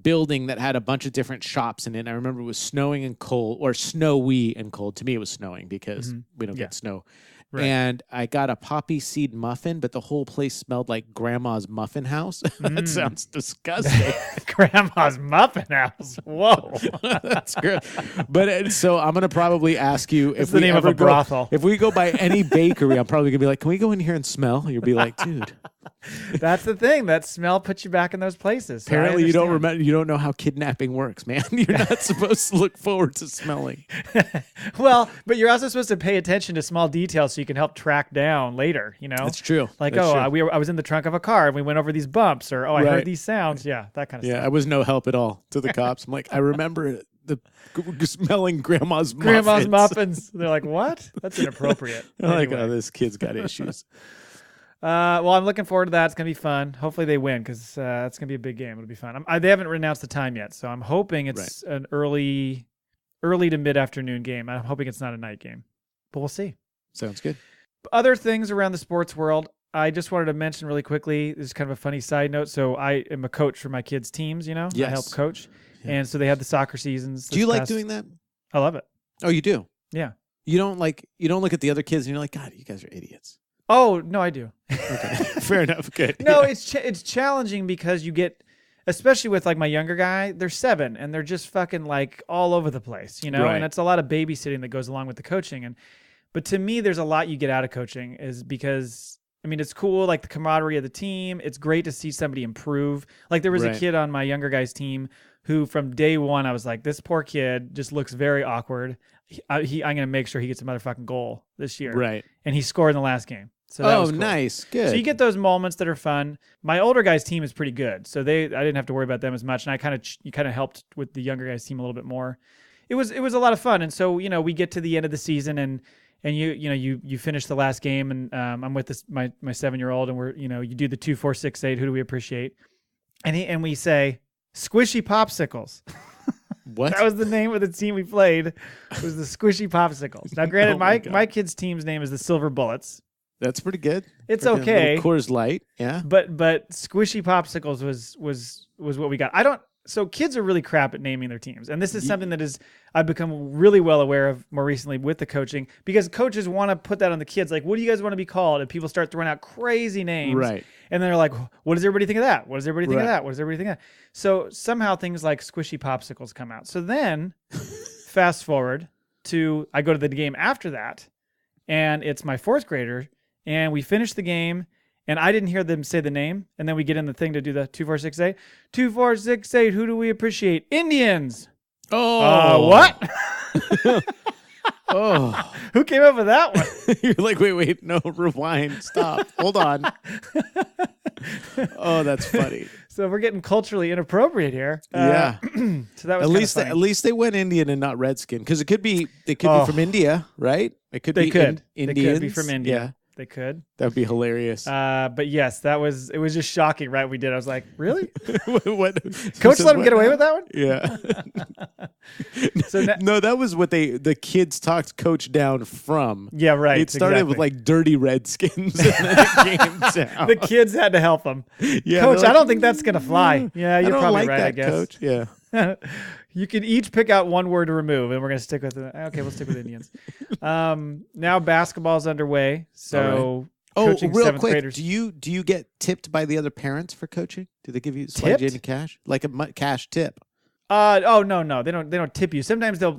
building that had a bunch of different shops in it. And I remember it was snowing and cold, or snowy and cold. To me, it was snowing because we don't get snow. Right. And I got a poppy seed muffin, but the whole place smelled like grandma's muffin house. That sounds disgusting. Grandma's Muffin House. Whoa. That's good. But so I'm going to probably ask you if the name of a brothel. If we go by any bakery, I'm probably going to be like, can we go in here and smell? You'll be like, dude. That's the thing. That smell puts you back in those places. So I Apparently you don't understand. remember. You don't know how kidnapping works, man. You're not supposed to look forward to smelling. Well, but you're also supposed to pay attention to small details so you can help track down later, That's true. Like, That's true. I was in the trunk of a car and we went over these bumps, or, I Right. heard these sounds. Yeah, that kind of Yeah, stuff. I was no help at all to the cops. I'm like, I remember smelling grandma's Grandma's muffins. They're like, what? That's inappropriate. They're like, Anyway. oh, this kid's got issues. Well, I'm looking forward to that. It's going to be fun. Hopefully they win, because it's going to be a big game. It'll be fun. They haven't announced the time yet, so I'm hoping it's an early to mid-afternoon game. I'm hoping it's not a night game, but we'll see. Sounds good. Other things around the sports world, I just wanted to mention really quickly. This is kind of a funny side note. So I am a coach for my kids' teams, I Yes. help coach. Yeah. And so they had the soccer seasons. Do you this like past- doing that? I love it. Oh, you do? Yeah. You don't look at the other kids and you're like, God, you guys are idiots. Oh, no, I do. Okay. Fair enough. Good. No, Yeah. it's challenging because you get, especially with like my younger guy, they're 7 and they're just fucking like all over the place, Right. and it's a lot of babysitting that goes along with the coaching. But to me, there's a lot you get out of coaching, is because, I mean, it's cool, like the camaraderie of the team. It's great to see somebody improve. Like there was a Right. kid on my younger guy's team who from day one, I was like, this poor kid just looks very awkward. I'm going to make sure he gets a motherfucking goal this year. Right. And he scored in the last game. So that Oh, was cool. nice. Good. So you get those moments that are fun. My older guys' team is pretty good, so I didn't have to worry about them as much, and you kind of helped with the younger guys' team a little bit more. It was a lot of fun, and so we get to the end of the season, and you finish the last game, and I'm with my 7-year-old, and we're you do the 2, 4, 6, 8. Who do we appreciate? And we say squishy popsicles. what? That was the name of the team we played. Was the squishy popsicles. Now, granted, Oh my God. my kid's team's name is the Silver Bullets. That's pretty good. It's Freaking okay. little Coors Light. Yeah. But squishy popsicles was what we got. So kids are really crap at naming their teams. And this is something that I've become really well aware of more recently with the coaching, because coaches want to put that on the kids. Like, what do you guys want to be called? And people start throwing out crazy names. Right. And they're like, what does everybody think of that? What does everybody think of Right. that? What does everybody think of that? So somehow things like squishy popsicles come out. So then fast forward to, I go to the game after that, and it's my fourth grader, and we finish the game, and I didn't hear them say the name. And then we get in the thing to do the 2, 4, 6, 8. 2, 4, 6, 8. Who do we appreciate? Indians. Oh. What? Oh. Who came up with that one? You're like, wait, no, rewind, stop, hold on. Oh, that's funny. So we're getting culturally inappropriate here. Yeah. So that was at least they went Indian and not Redskin, because they could be from India, right? They could be Indians. They They could be from India. Yeah. They could. That'd be hilarious. But yes, it was just shocking, right? We did. I was like, really? What? Coach let him get away with that one? Yeah. So No, that was what the kids talked Coach down from. yeah, right. It started with like dirty Redskins, and then it came down. the kids had to help him. Yeah, Coach, they're like, I don't think that's gonna fly. Yeah, I you're don't probably like right. that, I guess. Coach. Yeah. You can each pick out one word to remove, and we're gonna stick with it. Okay, we'll stick with Indians. Now basketball's underway. So coaching real seventh quick, graders. do you get tipped by the other parents for coaching? Do they give you slide you any cash, like a cash tip? No, they don't tip you. Sometimes they'll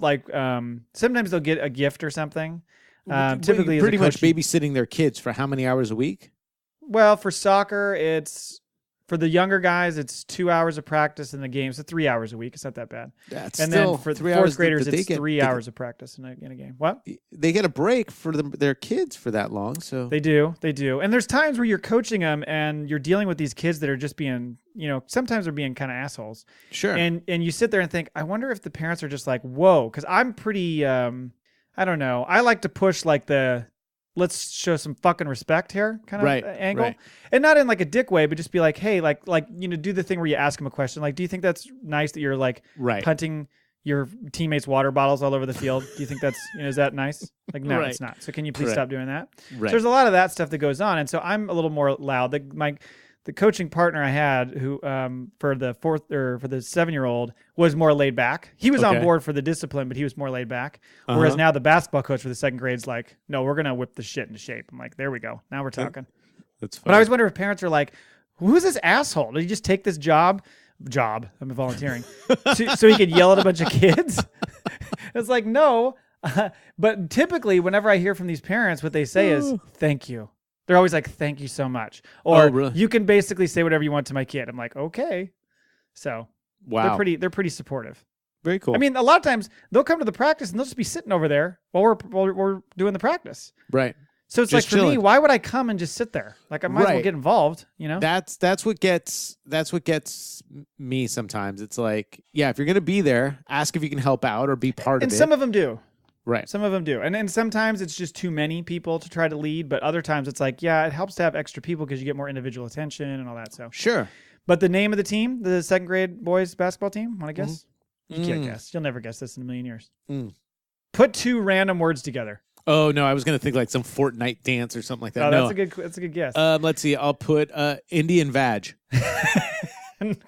sometimes they'll get a gift or something. Typically, as a pretty much coach, babysitting their kids for how many hours a week? well, for soccer, for the younger guys, it's 2 hours of practice in the game, so 3 hours a week. It's not that bad. That's And still then for 3 fourth hours graders, that they it's get- 3 they hours of practice in a game. What? They get a break for their kids for that long. So They do. And there's times where you're coaching them and you're dealing with these kids that are just being, sometimes they're being kind of assholes. sure. And you sit there and think, I wonder if the parents are just like, whoa, because I'm pretty, I don't know. I like to push like let's show some fucking respect here kind of angle. right. And not in like a dick way, but just be like, hey, do the thing where you ask them a question. Like, do you think that's nice that you're like Right. punting your teammates' water bottles all over the field? Do you think that's, is that nice? Like, no, Right. it's not. So can you please Right. stop doing that? Right. So there's a lot of that stuff that goes on. And so I'm a little more loud. The coaching partner I had who for the 7-year-old was more laid back. He was on Okay. board for the discipline, but he was more laid back. Whereas now the basketball coach for the second grade's like, no, we're gonna whip the shit into shape. I'm like, there we go. Now we're talking. That's funny. But I always wonder if parents are like, who's this asshole? Did he just take this job? I'm volunteering. so he could yell at a bunch of kids? It's like, no. But typically, whenever I hear from these parents, what they say is, thank you. They're always like, thank you so much. Or really? you can basically say whatever you want to my kid. I'm like, okay. So wow. they're pretty supportive. Very cool. I mean, a lot of times they'll come to the practice and they'll just be sitting over there while we're doing the practice. right. So it's Just like for me, chilling. why would I come and just sit there? Like I might as well Right. get involved, That's what gets me sometimes. It's like, yeah, if you're gonna be there, ask if you can help out or be part And of it. some of them do. Right. Some of them do. And sometimes it's just too many people to try to lead, but other times it's like, yeah, it helps to have extra people because you get more individual attention and all that. So, Sure. but the name of the team, the second grade boys basketball team, want to guess? You can't Mm. guess. You'll never guess this in a million years. Mm. Put 2 random words together. Oh no, I was gonna think like some Fortnite dance or something like that. Oh, no. that's a good guess. Let's see. I'll put Indian vag.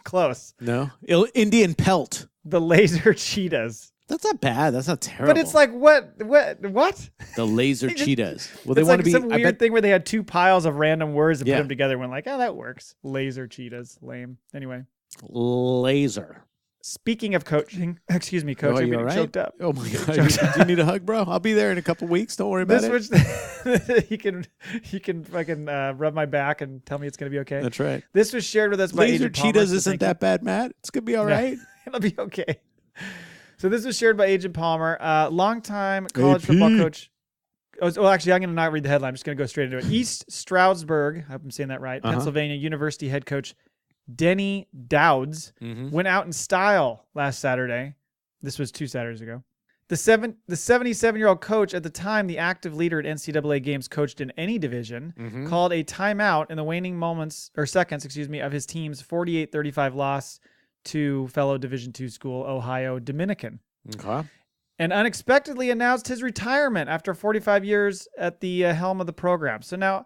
Close. No. Indian pelt. The laser cheetahs. That's not bad. That's not terrible. But it's like what? the laser They just- cheetahs. Well, they It's want like to be. some I weird bet thing where they had 2 piles of random words and Yeah. put them together and went like, oh, that works. Laser cheetahs. Lame. Anyway. laser. Speaking of coaching, excuse me, coach, Oh, I'm you getting all right? choked up. Oh my god! Do you need a hug, bro? I'll be there in a couple weeks. Don't worry about This it. was he can fucking rub my back and tell me it's gonna be okay. That's right. This was shared with us by Laser Agent Palmer, cheetahs so isn't thank you. that bad, Matt. It's gonna be all right. It'll be okay. So this was shared by Agent Palmer, longtime college football coach. Well, actually, I'm going to not read the headline. I'm just going to go straight into it. East Stroudsburg, I hope I'm saying that right, Pennsylvania University head coach Denny Dowds went out in style last Saturday. This was 2 Saturdays ago. The 77-year-old coach, at the time the active leader at NCAA games coached in any division, called a timeout in the waning seconds of his team's 48-35 loss to fellow Division II school Ohio Dominican. Okay. and unexpectedly announced his retirement after 45 years at the helm of the program. So now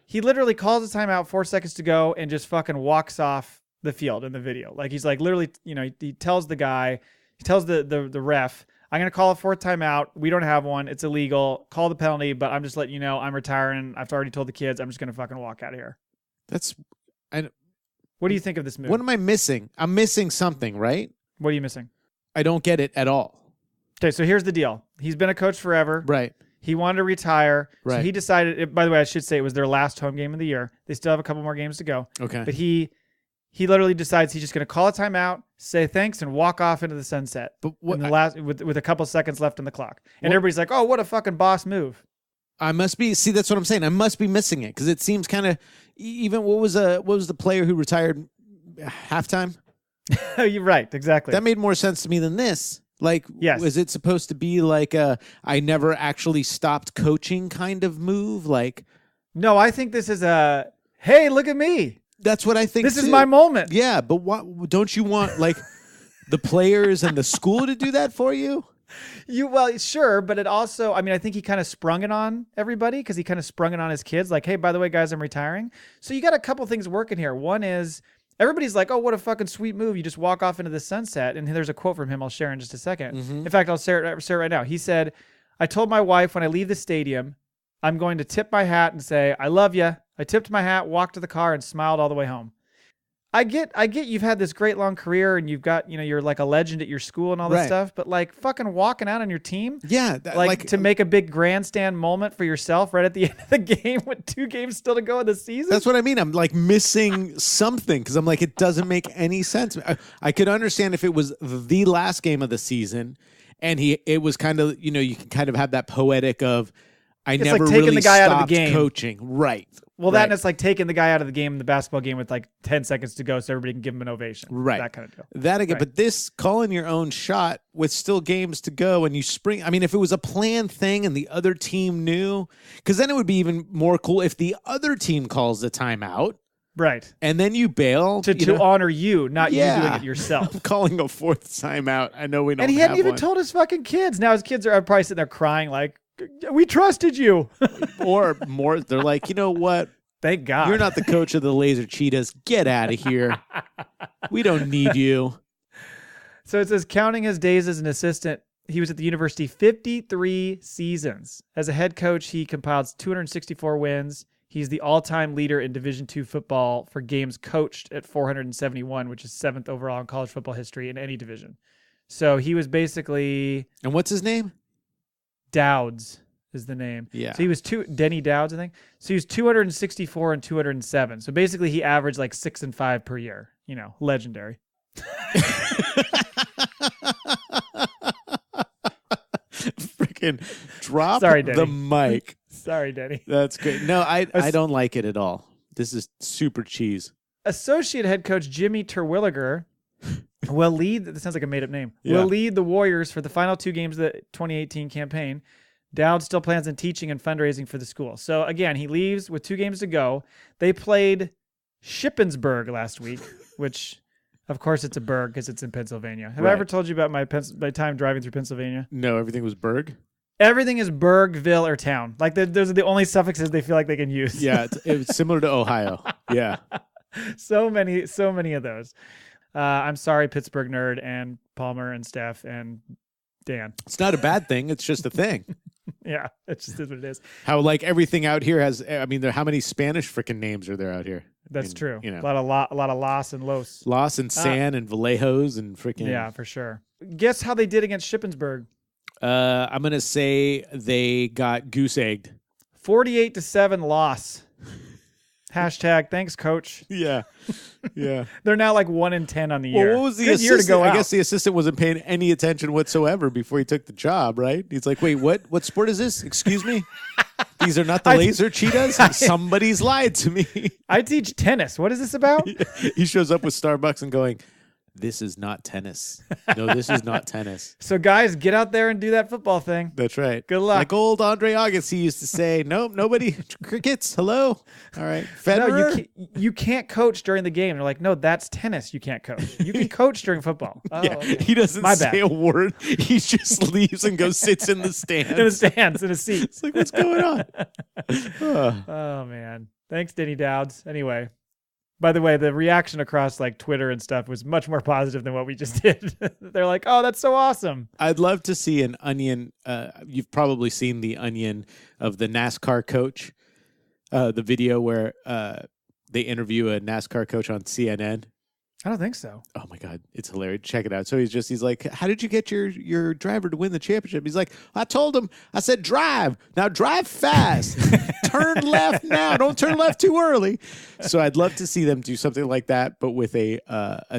he literally calls a timeout 4 seconds to go and just fucking walks off the field in the video. Like he's like literally, he tells the guy, he tells the ref, I'm going to call a fourth timeout. We don't have one. It's illegal. Call the penalty, but I'm just letting you know I'm retiring. I've already told the kids I'm just going to fucking walk out of here. What do you think of this move? What am I missing? I'm missing something, right? What are you missing? I don't get it at all. Okay, so here's the deal. He's been a coach forever. Right. He wanted to retire. Right. So he decided, by the way, I should say it was their last home game of the year. They still have a couple more games to go. Okay. But he literally decides he's just going to call a timeout, say thanks, and walk off into the sunset. But what, with a couple seconds left on the clock. And everybody's like, oh, what a fucking boss move. that's what I'm saying. I must be missing it because it seems kind of, even what was the player who retired halftime? You're right. Exactly. That made more sense to me than this. Like, yes. Was it supposed to be like a I never actually stopped coaching kind of move? Like, no, I think this is a, hey, look at me. That's what I think. This is my moment. Yeah, but don't you want like the players and the school to do that for you? Well, sure, but it also, I think he kind of sprung it on everybody because he kind of sprung it on his kids. Like, hey, by the way, guys, I'm retiring. So you got a couple things working here. One is everybody's like, oh, what a fucking sweet move. You just walk off into the sunset. And there's a quote from him I'll share in just a second. Mm-hmm. In fact, I'll share it right now. He said, I told my wife when I leave the stadium, I'm going to tip my hat and say, I love you. I tipped my hat, walked to the car, and smiled all the way home. I get you've had this great long career and you've got, you're like a legend at your school and all this right. stuff, but like fucking walking out on your team. Yeah. Like to make a big grandstand moment for yourself right at the end of the game with 2 games still to go in the season. That's what I mean. I'm like missing something because I'm like, it doesn't make any sense. I could understand if it was the last game of the season and it was kind of, you can kind of have that poetic of, it's never like taking really the guy stopped out of the game. Coaching. Right. Well, right. and it's like taking the guy out of the game in the basketball game with like 10 seconds to go so everybody can give him an ovation. Right. That kind of deal. That again, right. But this calling your own shot with still games to go and you spring, if it was a planned thing and the other team knew, because then it would be even more cool if the other team calls the timeout. Right. And then you bail. To honor you, not you doing it yourself. I'm calling a 4th timeout. I know we don't have one. And he hadn't even told his fucking kids. Now his kids are probably sitting there crying like, we trusted you. Or more, they're like, you know what? Thank God. You're not the coach of the Laser Cheetahs. Get out of here. We don't need you. So it says, counting his days as an assistant, he was at the university 53 seasons. As a head coach, he compiled 264 wins. He's the all-time leader in Division II football for games coached at 471, which is 7th overall in college football history in any division. So he was basically... And what's his name? Dowds is the name. Yeah. So he was Denny Dowds, I think. So he was 264 and 207. So basically he averaged like 6 and 5 per year. Legendary. Freaking drop Sorry, Denny. the mic. Sorry, Denny. That's great. No, I don't like it at all. This is super cheese. Associate head coach Jimmy Terwilliger will lead. That sounds like a made-up name. Yeah. Will lead the Warriors for the final 2 games of the 2018 campaign. Dowd still plans on teaching and fundraising for the school. So again, he leaves with 2 games to go. They played Shippensburg last week, which, of course, it's a burg because it's in Pennsylvania. Have I ever told you about my time driving through Pennsylvania? No, everything was Berg. Everything is burg, ville, or town. Like those are the only suffixes they feel like they can use. Yeah, it's similar to Ohio. Yeah. So many of those. I'm sorry, Pittsburgh nerd and Palmer and Steph and Dan. It's not a bad thing. It's just a thing. Yeah, it just is what it is. How like everything out here has. How many Spanish freaking names are there out here? That's true. A lot of Los and Los. Los and San and Vallejos and freaking. Yeah, for sure. Guess how they did against Shippensburg? I'm gonna say they got goose egged. 48-7 loss. Hashtag thanks, coach. Yeah. Yeah. They're now like 1-10 on the year. Well, what was the Good assistant? year to go I out. guess the assistant wasn't paying any attention whatsoever before he took the job, right? He's like, wait, what sport is this? Excuse me? These are not the laser cheetahs? Somebody's lied to me. I teach tennis. What is this about? He shows up with Starbucks and going, this is not tennis. No, this is not tennis. So guys, get out there and do that football thing. That's right. Good luck. Like old Andre Agassi used to say, nope, nobody, crickets, hello. All right, Federer. No, you can't coach during the game. They're like, no, that's tennis. You can't coach. You can coach during football. Oh, yeah, okay. he doesn't My say bad. a word. He just leaves and goes sits in the stands. In the stands, in a seat. It's like, what's going on? Oh, man. Thanks, Denny Dowds. Anyway. By the way, the reaction across like Twitter and stuff was much more positive than what we just did. They're like, "Oh, that's so awesome." I'd love to see an Onion. You've probably seen the Onion of the NASCAR coach, the video where they interview a NASCAR coach on CNN. I don't think so. Oh my God, it's hilarious. Check it out. So he's like, how did you get your driver to win the championship? He's like, I told him, I said, drive. Now drive fast. Turn left now. Don't turn left too early. So I'd love to see them do something like that, but with a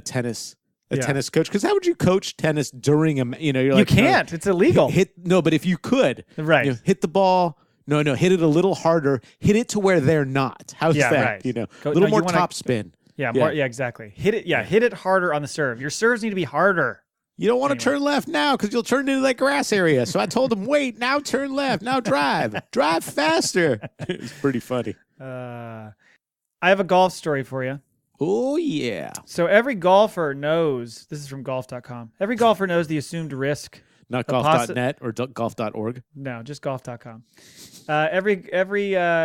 tennis coach. Because how would you coach tennis during a, you're like, you can't. It's illegal. No, but if you could, right. Hit the ball. No, hit it a little harder. Hit it to where they're not. How's that? Right. A little more top spin. Yeah, exactly. Hit it. Yeah, hit it harder on the serve. Your serves need to be harder. You don't want to turn left now because you'll turn into that grass area. So I told him, wait, now turn left. Now drive. Drive faster. It's pretty funny. I have a golf story for you. Oh, yeah. So every golfer knows, this is from golf.com. Every golfer knows the assumed risk. Not golf.net or golf.org? No, just golf.com. Every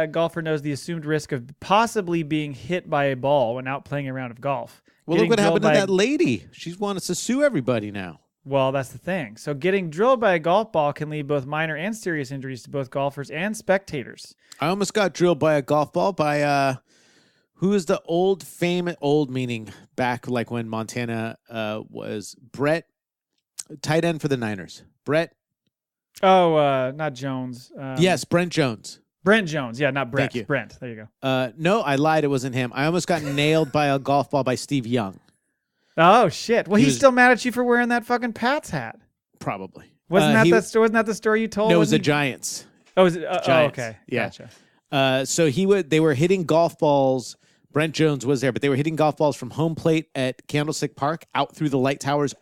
golfer knows the assumed risk of possibly being hit by a ball when out playing a round of golf. Well, look what happened to that lady. She wants to sue everybody now. Well, that's the thing. So getting drilled by a golf ball can lead both minor and serious injuries to both golfers and spectators. I almost got drilled by a golf ball by who is the old meaning back like when Montana was Brett, tight end for the Niners. Brett. Oh, not Jones. Yes, Brent Jones. Brent Jones. Yeah, not Brett. Thank you. Brent. There you go. No, I lied. It wasn't him. I almost got nailed by a golf ball by Steve Young. Oh, shit. Well, he's still mad at you for wearing that fucking Pats hat. Probably. Wasn't that the story you told? No, it was the Giants. Oh, was it? Giants. Oh, okay. Yeah. Gotcha. So they were hitting golf balls. Brent Jones was there, but they were hitting golf balls from home plate at Candlestick Park out through the light towers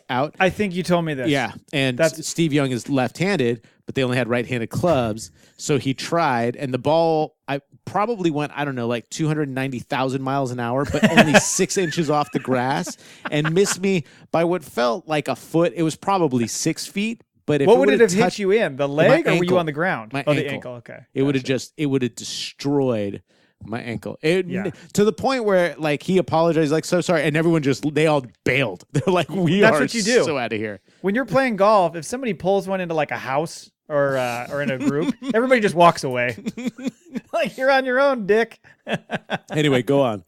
out. I think you told me this. Yeah, and Steve Young is left-handed, but they only had right-handed clubs, so he tried, and the ball I probably went, I don't know, like 290,000 miles an hour, but only 6 inches off the grass, and missed me by what felt like a foot. It was probably 6 feet, but if what would it have hit you in? The leg, or were you on the ground? My ankle. The ankle. Okay. It would have destroyed my ankle. To the point where like he apologized, like, so sorry, and everyone they all bailed. They're like, That's what you do. So out of here. When you're playing golf, if somebody pulls one into like a house or in a group, everybody just walks away. Like, you're on your own, dick. Anyway, go on.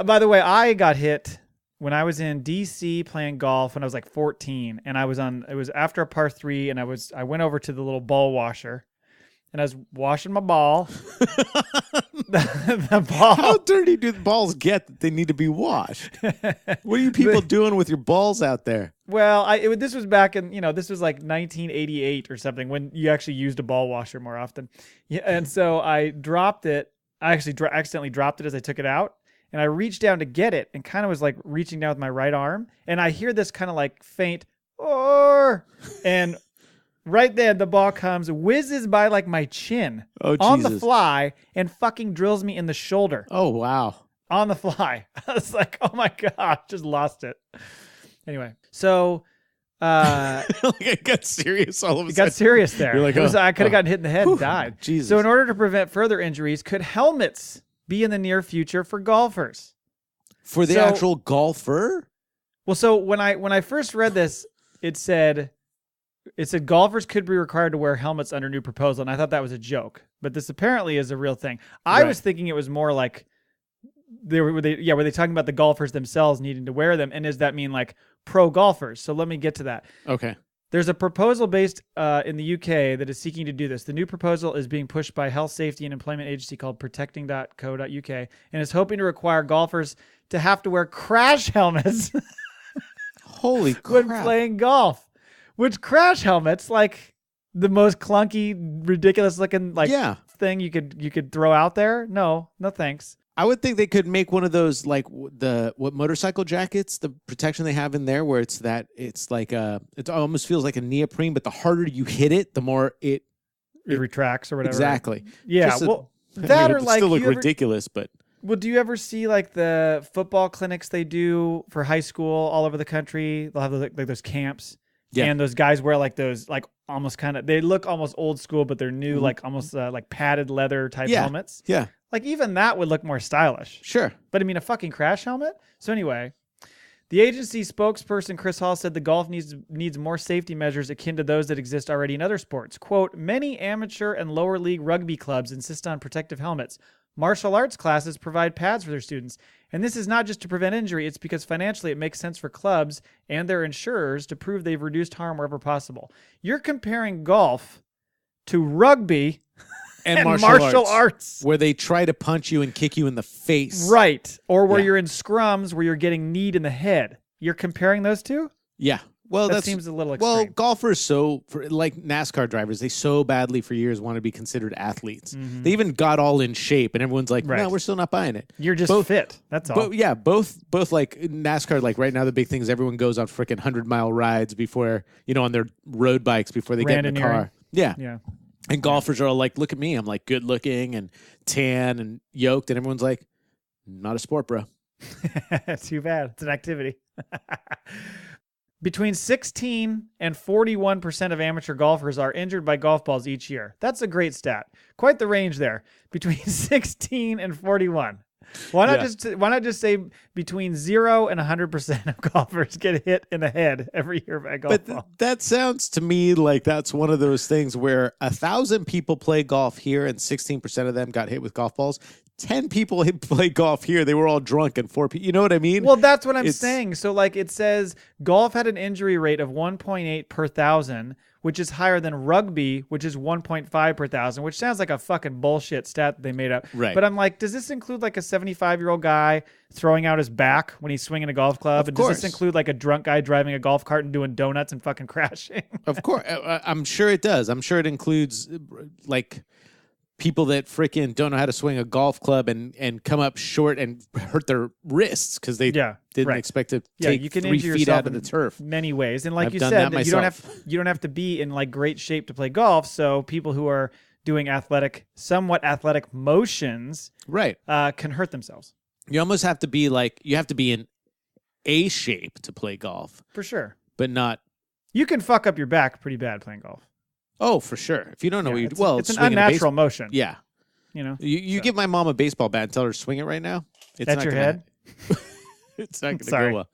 By the way, I got hit when I was in DC playing golf when I was like 14, and it was after a par 3, and I went over to the little ball washer. And I was washing my ball. the ball. How dirty do the balls get that they need to be washed? What are you people doing with your balls out there? Well, this was back in, this was like 1988 or something when you actually used a ball washer more often. Yeah, and so I dropped it. I actually accidentally dropped it as I took it out. And I reached down to get it and kind of was like reaching down with my right arm. And I hear this kind of like faint, and right then, the ball comes, whizzes by like my chin on the fly, and fucking drills me in the shoulder. Oh, wow. On the fly. I was like, oh my God, just lost it. Anyway, so... like it got serious all of a sudden. It got serious there. You're like, I could have gotten hit in the head and died. Jesus. So in order to prevent further injuries, could helmets be in the near future for golfers? For the actual golfer? Well, so when I first read this, it said golfers could be required to wear helmets under new proposal, and I thought that was a joke. But this apparently is a real thing. I was thinking it was more like were they talking about the golfers themselves needing to wear them, and does that mean like pro golfers? So let me get to that. Okay. There's a proposal based in the UK that is seeking to do this. The new proposal is being pushed by a health, safety, and employment agency called protecting.co.uk, and is hoping to require golfers to have to wear crash helmets. Holy crap. When playing golf. Which crash helmets, like the most clunky, ridiculous looking thing you could throw out there? No thanks. I would think they could make one of those like what motorcycle jackets, the protection they have in there, where it's like it almost feels like a neoprene, but the harder you hit it, the more it retracts or whatever. Exactly. Yeah. That or it like still look ridiculous, but. Well, do you ever see like the football clinics they do for high school all over the country? They'll have like those camps. Yeah. And those guys wear like those like almost they look almost old school, but they're new, like almost like padded leather type helmets. Yeah. Like even that would look more stylish. Sure. But I mean, a fucking crash helmet? So anyway, the agency spokesperson Chris Hall said the golf needs more safety measures akin to those that exist already in other sports. Quote, many amateur and lower league rugby clubs insist on protective helmets. Martial arts classes provide pads for their students. And this is not just to prevent injury. It's because financially it makes sense for clubs and their insurers to prove they've reduced harm wherever possible. You're comparing golf to rugby and martial arts. Where they try to punch you and kick you in the face. Right. Or where you're in scrums where you're getting kneed in the head. You're comparing those two? Yeah. Well, that seems a little extreme. Well, golfers, like NASCAR drivers, they so badly for years want to be considered athletes. Mm-hmm. They even got all in shape, and everyone's like, no, we're still not buying it. You're just fit. That's all. Both like NASCAR, like right now the big thing is everyone goes on freaking 100-mile rides before, on their road bikes before they get in the car. Yeah. Yeah. And golfers are all like, look at me. I'm like good looking and tan and yoked. And everyone's like, not a sport, bro. Too bad. It's an activity. Between 16 and 41% of amateur golfers are injured by golf balls each year. That's a great stat. Quite the range there. Between 16 and 41. Why not just say between 0 and 100% of golfers get hit in the head every year by a golf ball? That sounds to me like that's one of those things where 1,000 people play golf here and 16% of them got hit with golf balls. 10 people play golf here. They were all drunk and 4 people. You know what I mean? Well, that's what I'm saying. So like it says golf had an injury rate of 1.8 per 1,000, which is higher than rugby, which is 1.5 per 1,000, which sounds like a fucking bullshit stat that they made up. Right. But I'm like, does this include like a 75-year-old guy throwing out his back when he's swinging a golf club? Of course. Does this include like a drunk guy driving a golf cart and doing donuts and fucking crashing? Of course. I'm sure it does. I'm sure it includes like people that freaking don't know how to swing a golf club and come up short and hurt their wrists because they didn't expect to take you can 3 injure feet out of the turf. Many ways. And like I've you done said, that you don't have to be in like great shape to play golf. So people who are doing somewhat athletic motions can hurt themselves. You almost have to be in A shape to play golf. For sure. But not. You can fuck up your back pretty bad playing golf. Oh, for sure. If you don't know what you do, it's an unnatural motion. Yeah. You give my mom a baseball bat and tell her to swing it right now. It's at your head? It's not going to go well.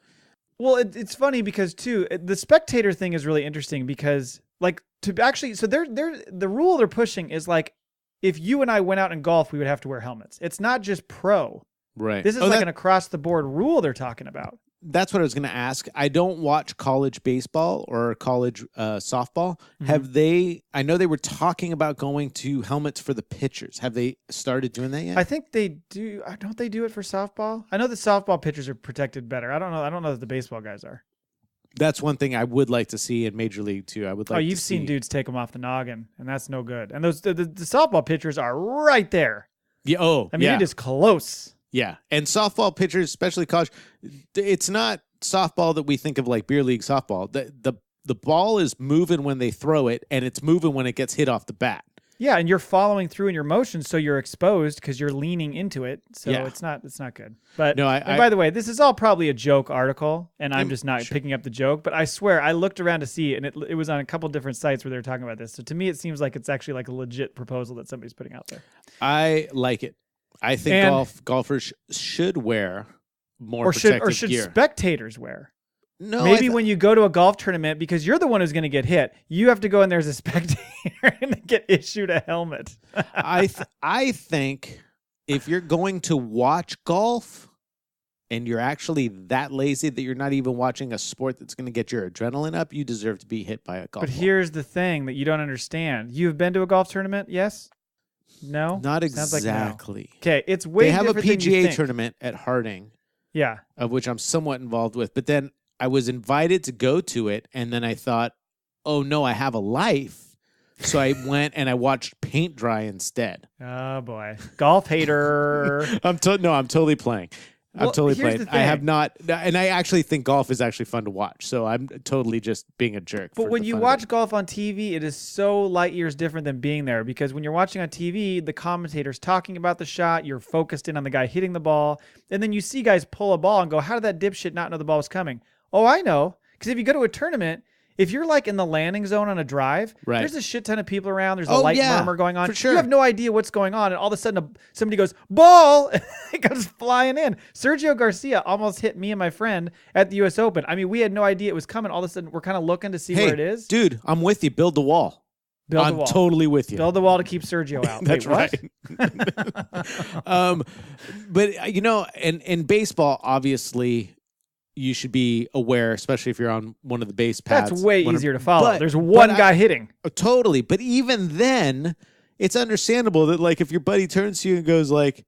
Well, it's funny because, too, the spectator thing is really interesting because, like, the rule they're pushing is, like, if you and I went out and golf, we would have to wear helmets. It's not just pro. Right. This is an across-the-board rule they're talking about. That's what I was going to ask. I don't watch college baseball or college softball. Mm-hmm. I know they were talking about going to helmets for the pitchers. Have they started doing that yet? I think they do. Don't they do it for softball? I know the softball pitchers are protected better. I don't know that the baseball guys are. That's one thing I would like to see in Major League too. I would like. You've seen dudes take them off the noggin, and that's no good. And the softball pitchers are right there. Yeah. Oh, I mean, it is close. Yeah, and softball pitchers, especially college, it's not softball that we think of like beer league softball. The ball is moving when they throw it, and it's moving when it gets hit off the bat. Yeah, and you're following through in your motion, so you're exposed because you're leaning into it. So it's not good. But no, and by the way, this is all probably a joke article, and I'm just not picking up the joke. But I swear, I looked around to see it, and it was on a couple different sites where they were talking about this. So to me, it seems like it's actually like a legit proposal that somebody's putting out there. I like it. I think golfers should wear more protective gear. Or should spectators wear? No, maybe when you go to a golf tournament, because you're the one who's going to get hit, you have to go in there as a spectator and get issued a helmet. I think if you're going to watch golf and you're actually that lazy that you're not even watching a sport that's going to get your adrenaline up, you deserve to be hit by a golf ball. But here's the thing that you don't understand. You've been to a golf tournament, yes? No? Not exactly. Like no. Okay, it's way different. They have a PGA tournament at Harding. Yeah. Of which I'm somewhat involved with. But then I was invited to go to it, and then I thought, oh, no, I have a life. So I went and I watched paint dry instead. Oh boy, golf hater. I'm totally playing. I'm Well, totally here's playing. the I have thing. not, and I actually think golf is actually fun to watch. So I'm totally just being a jerk. But for when the you fun of watch it. golf on TV, it is so light years different than being there, because when you're watching on TV, the commentator's talking about the shot, you're focused in on the guy hitting the ball, and then you see guys pull a ball and go, how did that dipshit not know the ball was coming? Oh, I know. Because if you go to a tournament, if you're like in the landing zone on a drive, Right. there's a shit ton of people around. There's a Oh, light yeah, murmur going on. for sure. You have no idea what's going on, and all of a sudden somebody goes, ball! It goes flying in. Sergio Garcia almost hit me and my friend at the U.S. Open. I mean, we had no idea it was coming. All of a sudden, we're kind of looking to see Hey, where it is. dude, I'm with you. Build the wall. Build the I'm wall. totally with you. Build the wall to keep Sergio out. That's Wait, what? right. But in baseball, obviously, you should be aware, especially if you're on one of the base paths. That's way One of- easier to follow. but- There's one but guy hitting. Totally. But even then, it's understandable that, like, if your buddy turns to you and goes like,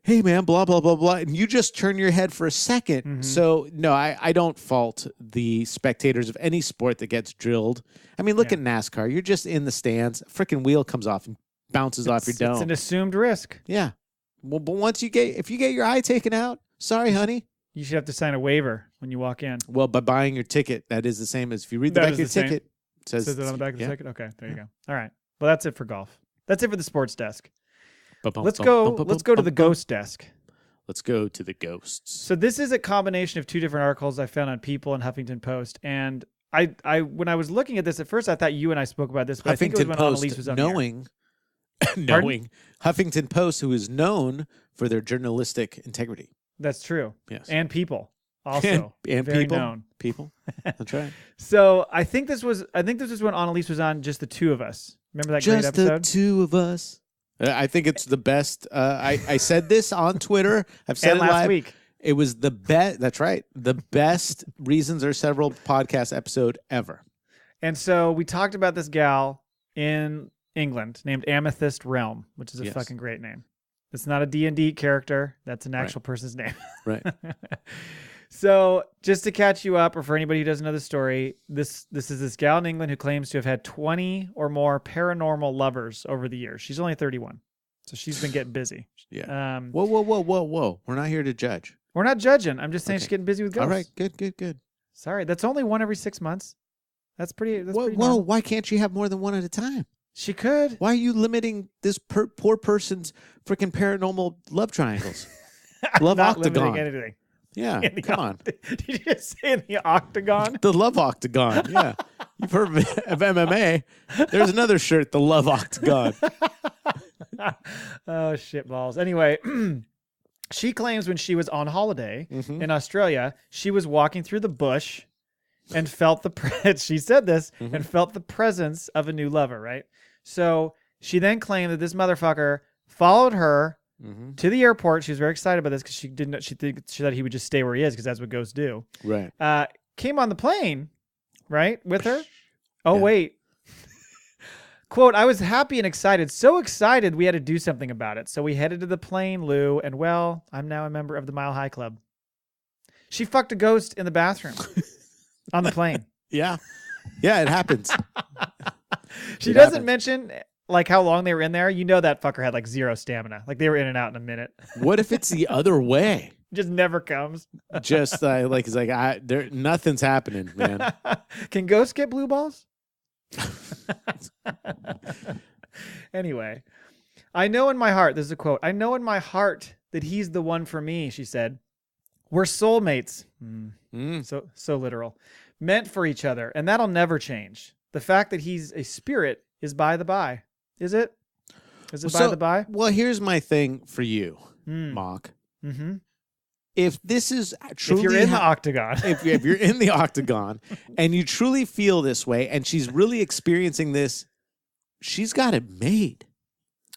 hey man, blah, blah, blah, blah, and you just turn your head for a second. Mhm. So no, I don't fault the spectators of any sport that gets drilled. I mean, look Yeah. at NASCAR. You're just in the stands. A freaking wheel comes off and bounces off your dome. It's an assumed risk. Yeah. Well, but if you get your eye taken out, sorry, honey. You should have to sign a waiver when you walk in. Well, by buying your ticket, that is the same as if you read the That back is of your the same. ticket. It says Says it on the back of the yeah. ticket? Okay, there you go. All right. Well, that's it for golf. That's it for the sports desk. Bum, Let's bum, go. bum, bum, Let's go to bum, the bum. ghost desk. Let's go to the ghosts. So this is a combination of two different articles I found on People and Huffington Post. And I when I was looking at this at first, I thought you and I spoke about this, but I think it was Huffington when Post, Annalise was on the air. knowing Huffington Post, who is known for their journalistic integrity. That's true. Yes. And People also and very people. known. People. That's right. So I think this was when Annalise was on, just the two of us. Remember that Just great the episode? two of us. I think it's the best. I said this on Twitter. I've said And it last live. week. It was the best. That's right. The best Reasons Are Several podcast episode ever. And so we talked about this gal in England named Amethyst Realm, which is a Yes. fucking great name. It's not a D&D character. That's an actual person's name. Right. So just to catch you up, or for anybody who doesn't know the story, this is this gal in England who claims to have had 20 or more paranormal lovers over the years. She's only 31. So she's been getting busy. Yeah. Whoa. We're not here to judge. We're not judging. I'm just saying Okay. she's getting busy with ghosts. All right. Good. Sorry. That's only one every 6 months. That's pretty Whoa. normal. Why can't you have more than one at a time? She could. Why are you limiting this poor person's freaking paranormal love triangles? Love Not octagon. limiting anything. Yeah, In the come on. Did you just say in the octagon? The love octagon. Yeah. You've heard of MMA. There's another shirt, the love octagon. Oh, shit balls. Anyway, she claims when she was on holiday Mhm. in Australia, she was walking through the bush and felt she said this, and felt the presence of a new lover, right? So she then claimed that this motherfucker followed her Mhm. to the airport. She was very excited about this because she thought he would just stay where he is, because that's what ghosts do. Right. Came on the plane, right, with her. Oh, Yeah. wait. Quote, I was happy and excited. So excited we had to do something about it. So we headed to the plane, Lou, and well, I'm now a member of the Mile High Club. She fucked a ghost in the bathroom on the plane. Yeah. Yeah, it happens. She It doesn't happens. mention like how long they were in there. You know that fucker had like zero stamina. Like they were in and out in a minute. What if it's the other way? Just never comes. Just it's like nothing's happening, man. Can ghosts get blue balls? Anyway, I know in my heart, this is a quote, I know in my heart that he's the one for me, she said. We're soulmates. So literal. Meant for each other, and that'll never change. The fact that he's a spirit is by the by. Is it? Is it by the by? Well, here's my thing for you, Mm. Mock. Mm-hmm. If this is truly If you're in the octagon. if you're in the octagon and you truly feel this way and she's really experiencing this, she's got it made.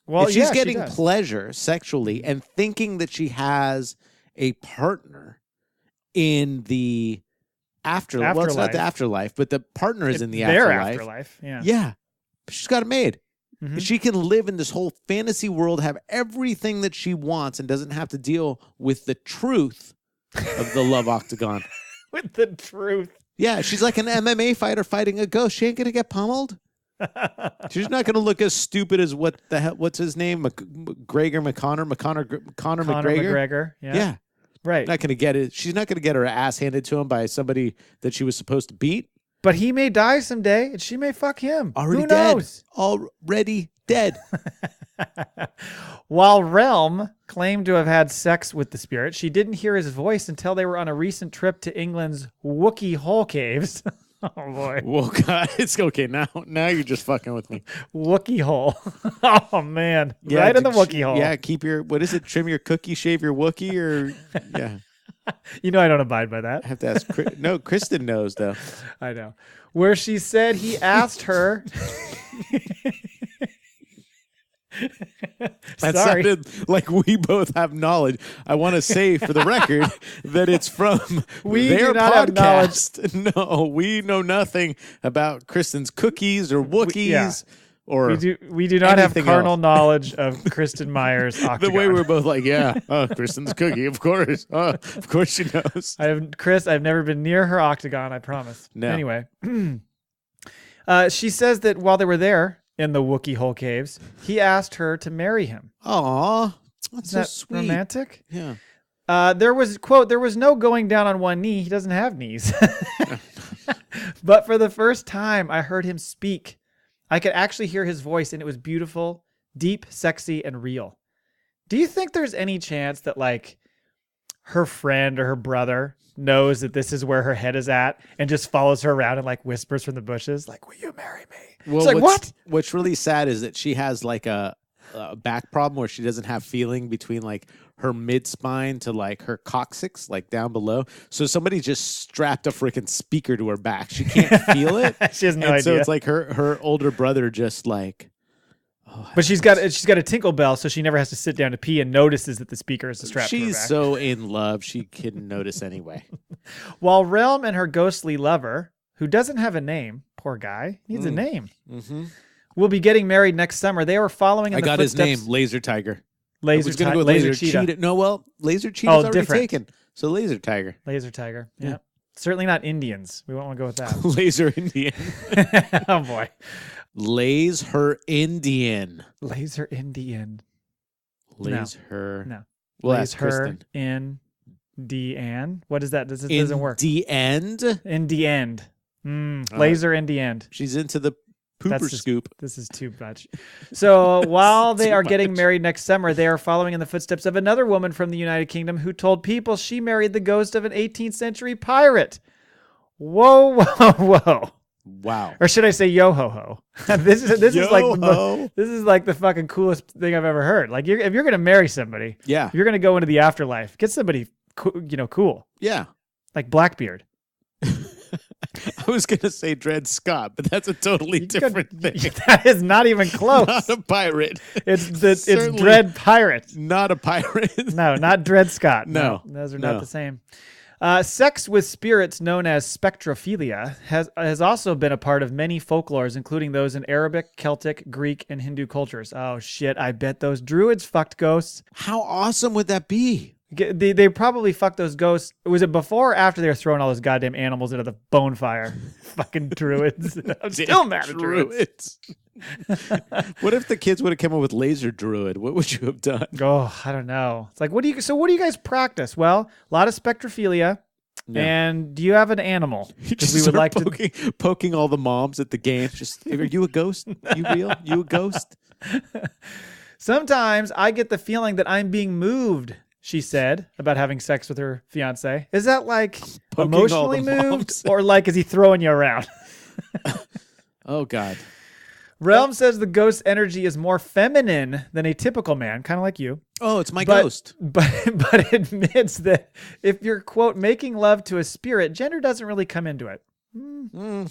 Well, if she's yeah, she getting does. pleasure sexually and thinking that she has a partner in the afterlife. Well, it's not the afterlife, but the partner is in the their afterlife. Yeah. Yeah. She's got it made. Mhm. She can live in this whole fantasy world, have everything that she wants, and doesn't have to deal with the truth of the love octagon. With the truth. Yeah, she's like an MMA fighter fighting a ghost. She ain't going to get pummeled. She's not going to look as stupid as what the hell? What's his name? Conor McGregor. Yeah. Right. Not going to get it. She's not going to get her ass handed to him by somebody that she was supposed to beat. But he may die someday, and she may fuck him. Already Who dead. knows? Already dead. While Realm claimed to have had sex with the spirit, she didn't hear his voice until they were on a recent trip to England's Wookiee Hole Caves. Oh, boy. Well, God, it's okay. Now you're just fucking with me. Wookiee Hole. Oh, man. Yeah, right in the Wookiee Hole. Yeah, keep your, what is it? Trim your cookie, shave your Wookiee, or, yeah. You know I don't abide by that. I have to ask. No, Kristen knows, though. I know. Where she said he asked her... That Sorry. sounded like we both have knowledge. I want to say for the record that it's from their podcast. No, we know nothing about Kristen's cookies or Wookiees. Or we do not have carnal knowledge of Kristen Meyer's Octagon. The way we're both like, Kristen's cookie, of course. Of course she knows. I've never been near her Octagon, I promise. No. Anyway. She says that while they were there in the Wookiee Hole Caves, he asked her to marry him. Aw, that's so that sweet. Romantic? Yeah. There was, quote, there was no going down on one knee. He doesn't have knees. But for the first time, I heard him speak. I could actually hear his voice, and it was beautiful, deep, sexy, and real. Do you think there's any chance that, like, her friend or her brother knows that this is where her head is at and just follows her around and, like, whispers from the bushes, like, will you marry me? Well, it's like, what? What's really sad is that she has, like, a back problem where she doesn't have feeling between, like, her mid-spine to, like, her coccyx, like, down below. So somebody just strapped a freaking speaker to her back. She can't feel it. She has no idea. So it's like her older brother just, like... But she's got a tinkle bell, so she never has to sit down to pee and notices that the speaker is strapped to her back. She's so in love, she can notice anyway. While Realm and her ghostly lover, who doesn't have a name, poor guy, needs a name, will be getting married next summer. They were following in the footsteps. His name, Laser Tiger. Laser Cheetah. No, well, Laser Cheetah's already different. taken. So Laser Tiger. Laser Tiger. Yeah. Certainly not Indians. We won't want to go with that. Laser Indian. Oh, boy. Lays her Indian. Laser Indian. Lays her. No. Well, Lays that's her Kristen. in the end. What is that? This In doesn't work. the end? In the end. Laser in the end. She's into the pooper scoop. This is too much. So while they are getting married next summer, they are following in the footsteps of another woman from the United Kingdom who told people she married the ghost of an 18th century pirate. Whoa, whoa, whoa. Wow. Or should I say yo ho ho? This is like the fucking coolest thing I've ever heard. Like if you're gonna marry somebody, you're gonna go into the afterlife. Get somebody cool. Yeah. Like Blackbeard. I was gonna say Dred Scott, but that's a totally different thing. That is not even close. Not a pirate. It's Dred Pirate. Not a pirate. No, not Dred Scott. No, those are not the same. Sex with spirits known as spectrophilia has also been a part of many folklores, including those in Arabic, Celtic, Greek, and Hindu cultures. Oh, shit. I bet those druids fucked ghosts. How awesome would that be? They probably fucked those ghosts. Was it before or after they were throwing all those goddamn animals into the bonfire? Fucking druids. I'm still mad at druids. What if the kids would have come up with laser druid? What would you have done? Oh, I don't know. It's like, what do you guys practice? Well, a lot of spectrophilia. Yeah. And do you have an animal? Because we would like poking all the moms at the game. Just, are you a ghost? You real? You a ghost? Sometimes I get the feeling that I'm being moved, she said, about having sex with her fiance. Is that like poking emotionally moved? Or like, is he throwing you around? Oh, God. Realm says the ghost's energy is more feminine than a typical man, kind of like you. Oh, it's my ghost. But admits that if you're, quote, making love to a spirit, gender doesn't really come into it.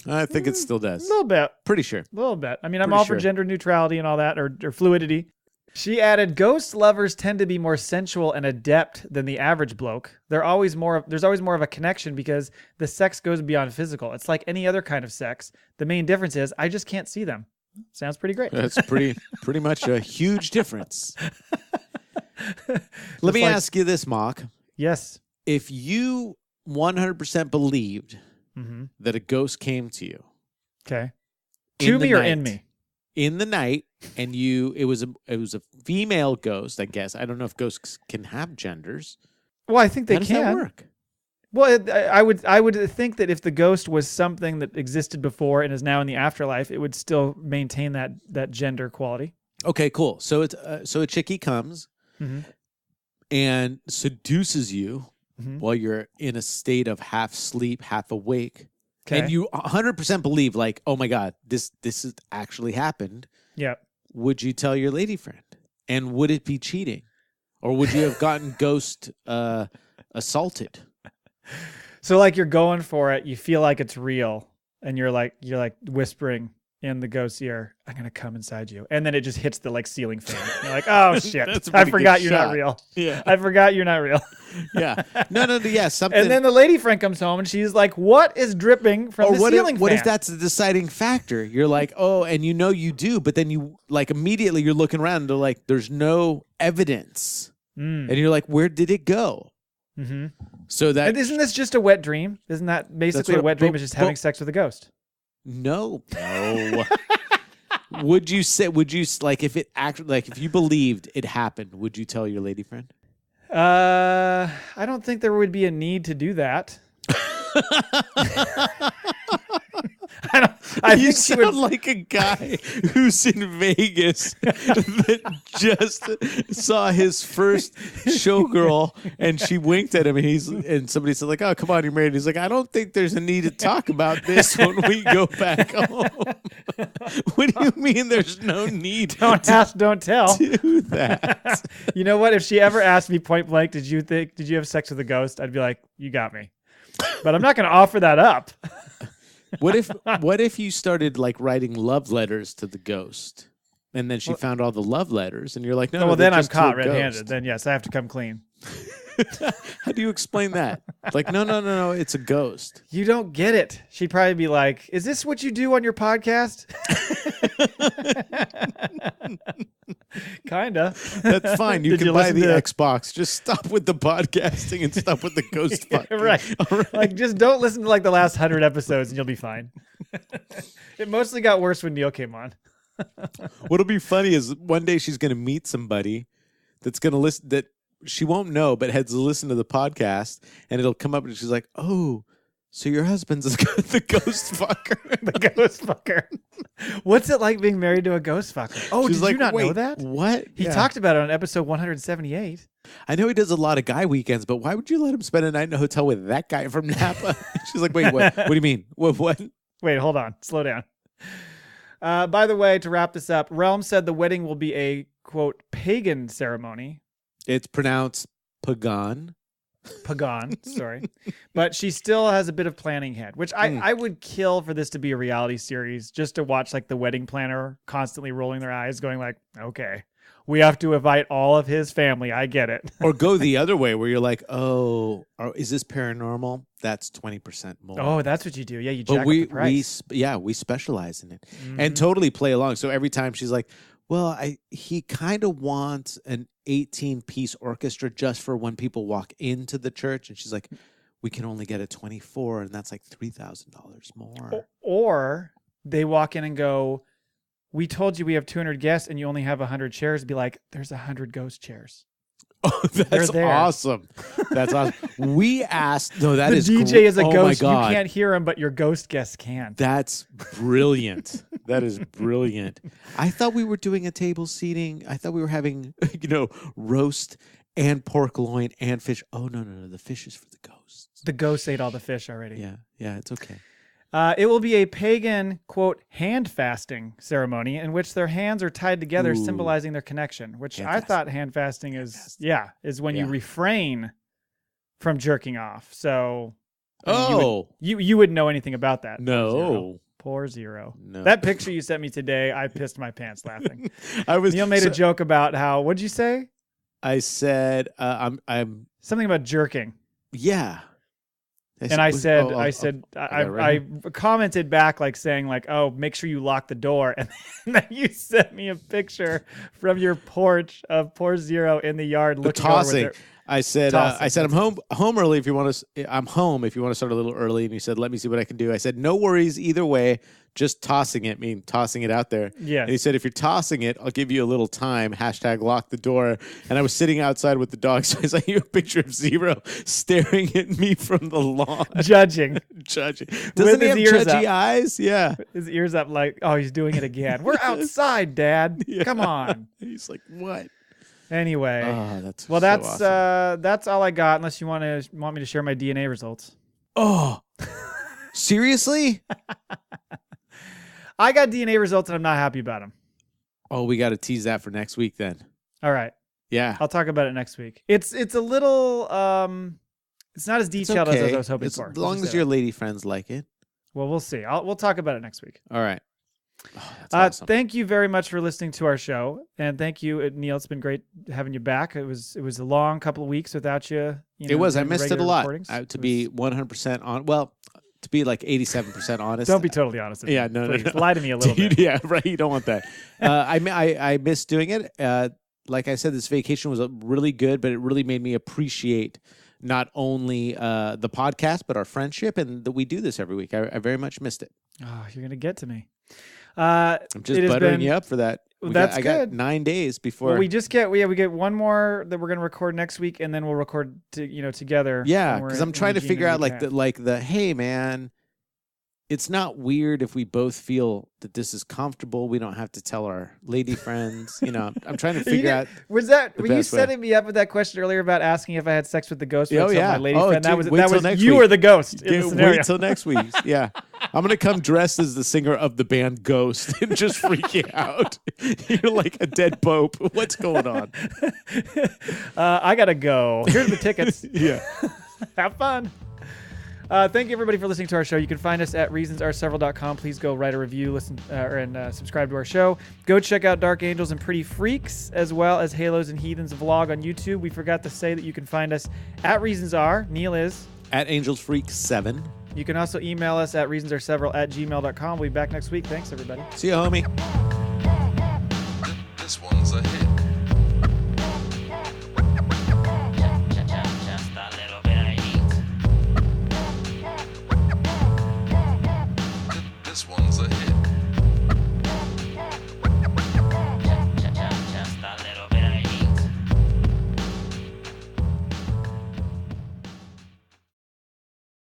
I think it still does. A little bit. Pretty sure. A little bit. I mean, I'm all for gender neutrality and all that, or fluidity. She added, ghost lovers tend to be more sensual and adept than the average bloke. There's always more of a connection because the sex goes beyond physical. It's like any other kind of sex. The main difference is I just can't see them. Sounds pretty great. That's pretty much a huge difference. Let me ask you this, Mock. Yes. If you 100% believed that a ghost came to you, okay, To me or in me? In the night, and it was a female ghost, I guess. I don't know if ghosts can have genders. Well, I think they How does can. that work? Well, I would think that if the ghost was something that existed before and is now in the afterlife, it would still maintain that gender quality. Okay, cool. So it's so a chickie comes and seduces you while you're in a state of half sleep, half awake. Okay. And you 100% believe, like, oh my God, this has actually happened. Yeah. Would you tell your lady friend? And would it be cheating? Or would you have gotten ghost assaulted? So like you're going for it, you feel like it's real, and you're like whispering in the ghost's ear, "I'm gonna come inside you," and then it just hits the like ceiling fan. You're like, "Oh shit! I forgot you're not real. Yeah, I forgot you're not real." Yeah, no, yeah, something. And then the lady friend comes home and she's like, "What is dripping from the ceiling fan?" What if that's the deciding factor? You're like, "Oh," and you know you do, but then you like immediately you're looking around and they're like, "There's no evidence," and you're like, "Where did it go?" Mm-hmm. So that and isn't this just a wet dream? Isn't that basically a wet dream? Is just having sex with a ghost? No. Would you like if it actually like if you believed it happened? Would you tell your lady friend? I don't think there would be a need to do that. You sound like a guy who's in Vegas that just saw his first showgirl and she winked at him and somebody said like, "Oh, come on, you're married." He's like, "I don't think there's a need to talk about this when we go back home." What do you mean there's no need? Don't ask, don't tell. Do that. You know what? If she ever asked me point blank, did you have sex with a ghost? I'd be like, "You got me." But I'm not going to offer that up. What if you started like writing love letters to the ghost, and then she found all the love letters, and you're like, no, well, then I'm just caught to a red-handed. ghost. Then yes, I have to come clean. How do you explain that? Like, no, it's a ghost. You don't get it. She'd probably be like, "Is this what you do on your podcast?" Kinda. That's fine. You Did can you buy listen the to- Xbox. Just stop with the podcasting and stop with the ghost fucking. Right. All right. Like, just don't listen to like the last 100 episodes and you'll be fine. It mostly got worse when Neil came on. What'll be funny is one day she's going to meet somebody that's going to listen that she won't know, but has to listen to the podcast, and it'll come up and she's like, "Oh, so your husband's the ghost fucker." The ghost fucker. What's it like being married to a ghost fucker? Oh, She's did like, you not know "Wait, that? What? He Yeah. talked about it on episode 178. I know he does a lot of guy weekends, but why would you let him spend a night in a hotel with that guy from Napa?" She's like, "Wait, what? What do you mean? What? Wait, hold on. Slow down. By the way, to wrap this up, Realm said the wedding will be a, quote, pagan ceremony. It's pronounced pagan. Pagan, sorry. But she still has a bit of planning ahead, which I would kill for this to be a reality series, just to watch like the wedding planner constantly rolling their eyes going like, "Okay, we have to invite all of his family. I get it." Or go the other way where you're like, "Oh, is this paranormal? That's 20% more." Oh, that's what you do. Yeah, you jack But up the price. we specialize in it and totally play along. So every time she's like, "Well, he kind of wants an 18-piece orchestra just for when people walk into the church," and she's like, "We can only get a 24, and that's like $3,000 more." Or they walk in and go, "We told you we have 200 guests and you only have 100 chairs." Be like, "There's 100 ghost chairs." Oh, that's there. awesome. That's awesome. We asked, no, that the is DJ great. is a Oh ghost. my God. You can't hear him, but your ghost guests can. That's brilliant. That is brilliant. I thought we were doing a table seating. I thought we were having, roast and pork loin and fish. Oh, no. The fish is for the ghosts. The ghosts ate all the fish already. Yeah, it's okay. It will be a pagan, quote, hand fasting ceremony in which their hands are tied together, Ooh. symbolizing their connection, which Hand I fasting. thought hand fasting is when you Yeah. refrain from jerking off. So Oh. you wouldn't know anything about that. No. Poor zero. No. That picture you sent me today, I pissed my pants laughing. Neil Neil made a joke about how, what'd you say? I said, I'm Something about jerking. yeah. I right commented back like saying like, "Oh, make sure you lock the door." And then you sent me a picture from your porch of poor Zero in the yard looking tossing. over I said Tossing. I'm home early if you want to. I'm home if you want to start a little early. And you said, let me see what I can do. I said, no worries either way. Just tossing it, tossing it out there. Yes. And he said, if you're tossing it, I'll give you a little time. # lock the door. And I was sitting outside with the dog, so I sent you a picture of Zero staring at me from the lawn. Judging. Doesn't With he his have ears judgy up. eyes? Yeah. His ears up like, oh, he's doing it again. We're outside, Dad. Yeah. Come on. He's like, what? Anyway. Oh, that's Well, so that's awesome. that's all I got. Unless you want me to share my DNA results. Oh, seriously? I got DNA results and I'm not happy about them. Oh, we got to tease that for next week then. All right, Yeah. I'll talk about it next week. It's a little it's not as It's detailed as okay. I was hoping As for. long as your lady friends like it. Well, we'll see. We'll talk about it next week. All right. Oh, that's awesome. Thank you very much for listening to our show, and thank you, Neil. It's been great having you back. It was a long couple of weeks without you. It was. I doing the missed it a regular lot. recordings. To be 100% on. Well, to be like 87% honest. Don't be totally honest with me. Yeah, no. Lie to me a little Dude, bit. yeah, right. You don't want that. I missed doing it. Like I said, this vacation was really good, but it really made me appreciate not only the podcast, but our friendship, and that we do this every week. I very much missed it. Oh, you're gonna get to me. I'm just buttering you up for that. That's I good. got 9 days before. Well, we get one more that we're gonna record next week, and then we'll record together. Yeah, when we're because I'm in trying to Eugene figure and out Japan. hey man, it's not weird if we both feel that this is comfortable. We don't have to tell our lady friends. I'm trying to figure out. Were you best way. setting me up with that question earlier about asking if I had sex with the ghost? Oh, yeah. my lady Oh, friend. dude, wait that till was next you week. were the ghost in the scenario. Wait till next week. Yeah, I'm gonna come dressed as the singer of the band Ghost and just freak you out. You're like a dead pope. What's going on? I gotta go. Here's the tickets. Yeah. Have fun. Thank you everybody for listening to our show. You can find us at reasonsareseveral.com. Please go write a review, listen, and subscribe to our show. Go check out Dark Angels and Pretty Freaks, as well as Halos and Heathens vlog on YouTube. We forgot to say that you can find us at ReasonsR. Neil is At AngelsFreak7. You can also email us at reasonsareseveral@gmail.com. We'll be back next week. Thanks, everybody. See you, homie.